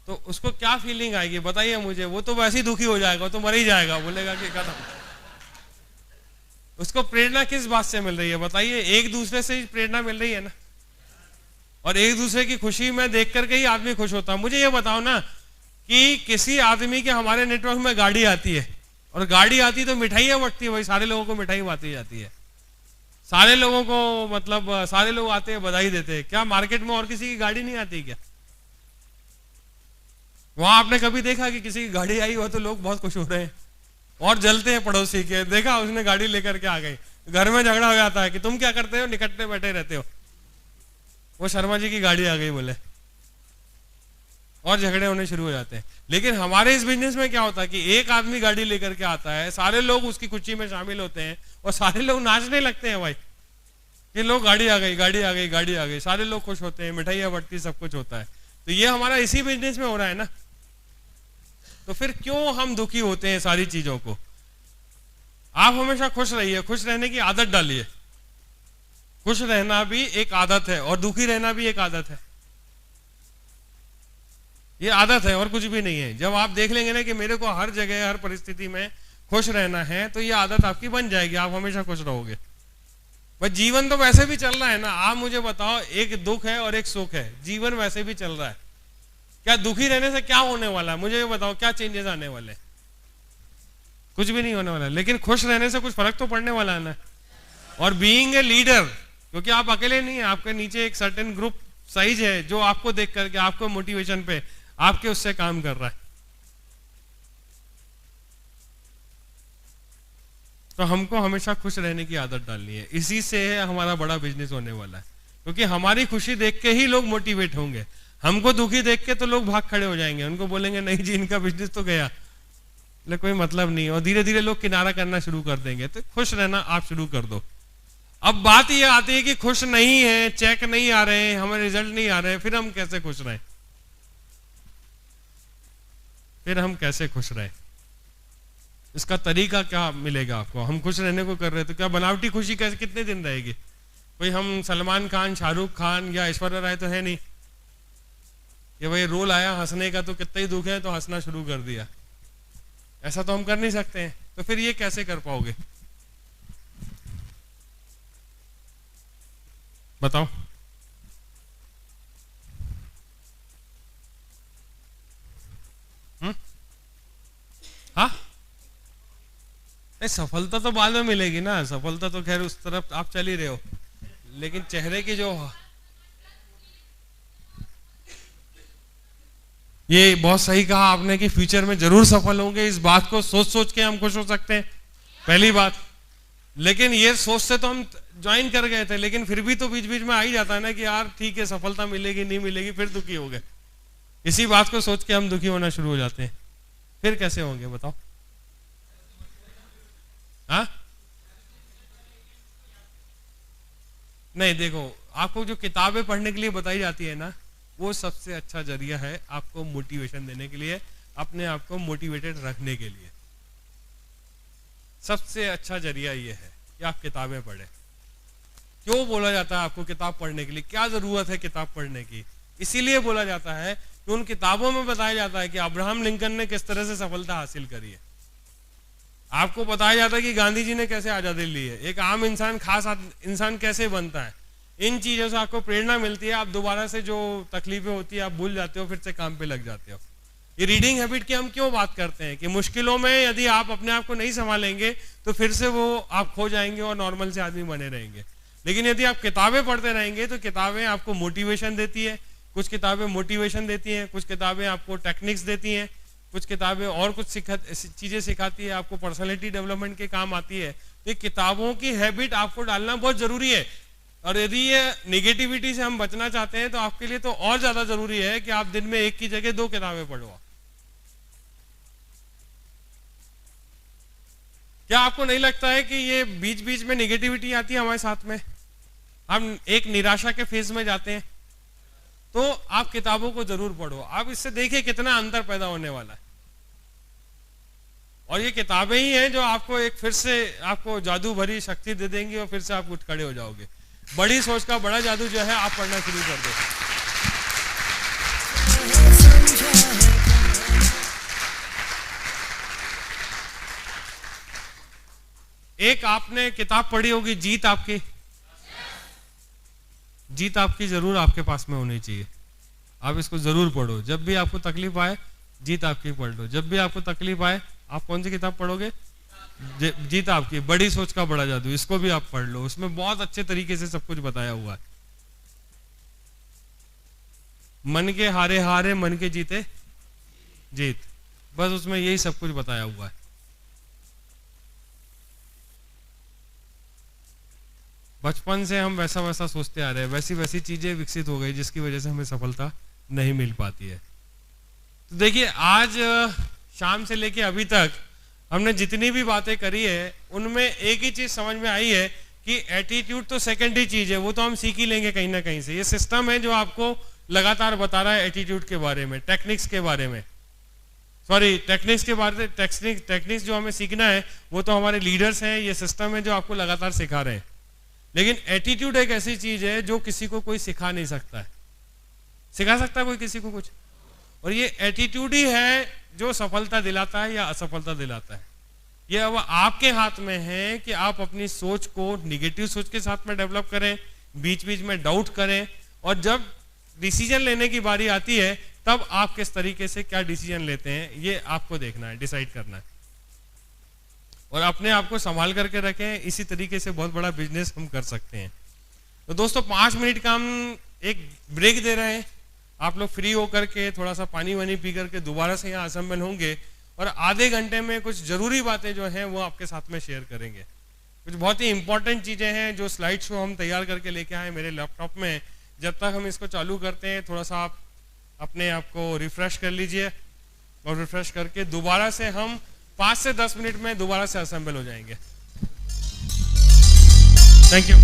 तो उसको क्या फीलिंग आएगी बताइए मुझे? वो तो वैसे ही दुखी हो जाएगा, तो मर ही जाएगा, बोलेगा कि खत्म। उसको प्रेरणा किस बात से मिल रही है बताइए? एक दूसरे से प्रेरणा मिल रही है ना, और एक दूसरे की खुशी में देख करके ही आदमी खुश होता है। मुझे ये बताओ ना कि किसी आदमी के हमारे नेटवर्क में गाड़ी आती है, और गाड़ी आती तो मिठाइयां बंटती है भाई, सारे लोगों को मिठाई बांटी जाती है, सारे लोगों को, मतलब सारे लोग आते हैं बधाई देते हैं। क्या मार्केट में और किसी की गाड़ी नहीं आती क्या? वहां आपने कभी देखा कि किसी की गाड़ी आई हो तो लोग बहुत खुश हो रहे हैं और जलते हैं पड़ोसी के, देखा उसने गाड़ी लेकर के आ गई, घर में झगड़ा हो जाता है कि तुम क्या करते हो, निकटते बैठे रहते हो, वो शर्मा जी की गाड़ी आ गई बोले, और झगड़े होने शुरू हो जाते हैं। लेकिन हमारे इस बिजनेस में क्या होता है कि एक आदमी गाड़ी लेकर के आता है, सारे लोग उसकी खुशी में शामिल होते हैं और सारे लोग नाचने लगते हैं भाई कि लोग गाड़ी आ गई, गाड़ी आ गई, गाड़ी आ गई, सारे लोग खुश होते हैं, मिठाइयां बंटती, सब कुछ होता है। तो ये हमारा इसी बिजनेस में हो रहा है ना। तो फिर क्यों हम दुखी होते हैं सारी चीजों को? आप हमेशा खुश रहिए, खुश रहने की आदत डालिए। खुश रहना भी एक आदत है और दुखी रहना भी एक आदत है। ये आदत है और कुछ भी नहीं है। जब आप देख लेंगे ना कि मेरे को हर जगह हर परिस्थिति में खुश रहना है, तो ये आदत आपकी बन जाएगी, आप हमेशा खुश रहोगे। भाई जीवन तो वैसे भी चल रहा है ना। आप मुझे बताओ, एक दुख है और एक सुख है, जीवन वैसे भी चल रहा है। क्या दुखी रहने से क्या होने वाला है? मुझे ये बताओ, क्या चेंजेस आने वाले? कुछ भी नहीं होने वाला। लेकिन खुश रहने से कुछ फर्क तो पड़ने वाला है ना। और बीइंग ए लीडर, क्योंकि आप अकेले नहीं है, आपके नीचे एक सर्टेन ग्रुप साइज है जो आपको देख करके, आपको मोटिवेशन पे, आपके उससे काम कर रहा है। तो हमको हमेशा खुश रहने की आदत डालनी है। इसी से हमारा बड़ा बिजनेस होने वाला है, क्योंकि हमारी खुशी देख के ही लोग मोटिवेट होंगे। हमको दुखी देख के तो लोग भाग खड़े हो जाएंगे, उनको बोलेंगे नहीं जी इनका बिजनेस तो गया, ले कोई मतलब नहीं, और धीरे धीरे लोग किनारा करना शुरू कर देंगे। तो खुश रहना आप शुरू कर दो। अब बात यह आती है कि खुश नहीं है, चेक नहीं आ रहे, हमें रिजल्ट नहीं आ रहे, फिर हम कैसे खुश रहें? फिर हम कैसे खुश रहें? इसका तरीका क्या मिलेगा आपको? हम खुश रहने को कर रहे हैं तो क्या बनावटी खुशी कैसे कितने दिन रहेगी? कोई हम सलमान खान, शाहरुख खान या ऐश्वर्या राय तो है नहीं कि भाई रोल आया हंसने का तो कितना ही दुख है तो हंसना शुरू कर दिया। ऐसा तो हम कर नहीं सकते हैं। तो फिर ये कैसे कर पाओगे बताओ? हाँ, सफलता तो बाद में मिलेगी ना। सफलता तो खैर उस तरफ आप चल ही रहे हो, लेकिन चेहरे की जो, ये बहुत सही कहा आपने कि फ्यूचर में जरूर सफल होंगे। इस बात को सोच सोच के हम खुश हो सकते हैं, पहली बात। लेकिन ये सोच से तो हम ज्वाइन कर गए थे, लेकिन फिर भी तो बीच बीच में आ ही जाता है ना कि यार ठीक है सफलता मिलेगी नहीं मिलेगी, फिर दुखी हो गए। इसी बात को सोच के हम दुखी होना शुरू हो जाते हैं। फिर कैसे होंगे बताओ? हाँ, नहीं देखो, आपको जो किताबें पढ़ने के लिए बताई जाती है ना, वो सबसे अच्छा जरिया है आपको मोटिवेशन देने के लिए, अपने आप को मोटिवेटेड रखने के लिए। सबसे अच्छा जरिया ये है कि आप किताबें पढ़ें। क्यों बोला जाता है आपको किताब पढ़ने के लिए? क्या जरूरत है किताब पढ़ने की? इसीलिए बोला जाता है कि उन किताबों में बताया जाता है कि अब्राहम लिंकन ने किस तरह से सफलता हासिल करी है। आपको बताया जाता है कि गांधी जी ने कैसे आजादी ली है, एक आम इंसान खास इंसान कैसे बनता है। इन चीजों से आपको प्रेरणा मिलती है। आप दोबारा से जो तकलीफें होती है आप भूल जाते हो, फिर से काम पे लग जाते हो। ये रीडिंग हैबिट की हम क्यों बात करते हैं कि मुश्किलों में यदि आप अपने आप को नहीं संभालेंगे तो फिर से वो आप खो जाएंगे और नॉर्मल से आदमी बने रहेंगे। लेकिन यदि आप किताबें पढ़ते रहेंगे तो किताबें आपको मोटिवेशन देती है, कुछ किताबें मोटिवेशन देती हैं, कुछ किताबें आपको टेक्निक्स देती हैं, कुछ किताबें और कुछ चीजें सिखाती है, आपको पर्सनालिटी डेवलपमेंट के काम आती है। तो किताबों की हैबिट आपको डालना बहुत जरूरी है। और यदि ये निगेटिविटी से हम बचना चाहते हैं तो आपके लिए तो और ज्यादा जरूरी है कि आप दिन में एक की जगह 2 किताबें पढ़ो। क्या आपको नहीं लगता है कि ये बीच बीच में निगेटिविटी आती है हमारे साथ में, हम एक निराशा के फेज में जाते हैं, तो आप किताबों को जरूर पढ़ो। आप इससे देखिए कितना अंतर पैदा होने वाला है। और ये किताबें ही हैं जो आपको एक फिर से आपको जादू भरी शक्ति दे देंगी और फिर से आप उठ खड़े हो जाओगे। बड़ी सोच का बड़ा जादू जो है आप पढ़ना शुरू कर दो। एक आपने किताब पढ़ी होगी जीत आपकी, जीत आपकी जरूर आपके पास में होनी चाहिए। आप इसको जरूर पढ़ो। जब भी आपको तकलीफ आए जीत आपकी पढ़ लो। जब भी आपको तकलीफ आए आप कौन सी किताब पढ़ोगे? जीत आपकी, बड़ी सोच का बड़ा जादू। इसको भी आप पढ़ लो, उसमें बहुत अच्छे तरीके से सब कुछ बताया हुआ है। मन के हारे हारे मन के जीते जीत, बस उसमें यही सब कुछ बताया हुआ है। बचपन से हम वैसा वैसा सोचते आ रहे हैं, वैसी वैसी चीजें विकसित हो गई जिसकी वजह से हमें सफलता नहीं मिल पाती है। तो देखिए आज शाम से लेके अभी तक हमने जितनी भी बातें करी है उनमें एक ही चीज समझ में आई है कि एटीट्यूड तो सेकेंडरी चीज है, वो तो हम सीख ही लेंगे कहीं ना कहीं से। ये सिस्टम है जो आपको लगातार बता रहा है एटीट्यूड के बारे में, टेक्निक्स के बारे में, सॉरी टेक्निक्स के बारे में। टेक्निक्स जो हमें सीखना है वो तो हमारे लीडर्स हैं, ये सिस्टम है जो आपको लगातार सिखा रहे हैं। लेकिन एटीट्यूड एक ऐसी चीज है जो किसी को कोई सिखा नहीं सकता है। सिखा सकता है कोई किसी को कुछ? और ये एटीट्यूड ही है जो सफलता दिलाता है या असफलता दिलाता है। ये अब आपके हाथ में है कि आप अपनी सोच को निगेटिव सोच के साथ में डेवलप करें, बीच बीच में डाउट करें, और जब डिसीजन लेने की बारी आती है तब आप किस तरीके से क्या डिसीजन लेते हैं ये आपको देखना है, डिसाइड करना है। और अपने आप को संभाल करके रखें, इसी तरीके से बहुत बड़ा बिजनेस हम कर सकते हैं। तो दोस्तों 5 मिनट का हम एक ब्रेक दे रहे हैं। आप लोग फ्री होकर के थोड़ा सा पानी वानी पी करके दोबारा से यहाँ असेंबल होंगे और आधे घंटे में कुछ जरूरी बातें जो हैं वो आपके साथ में शेयर करेंगे। कुछ बहुत ही इंपॉर्टेंट चीजें हैं जो स्लाइड शो हम तैयार करके लेके आए मेरे लैपटॉप में। जब तक हम इसको चालू करते हैं थोड़ा सा आप अपने आप को रिफ्रेश कर लीजिए, और रिफ्रेश करके दोबारा से हम 5 से 10 मिनट में दोबारा से असेंबल हो जाएंगे। Thank you.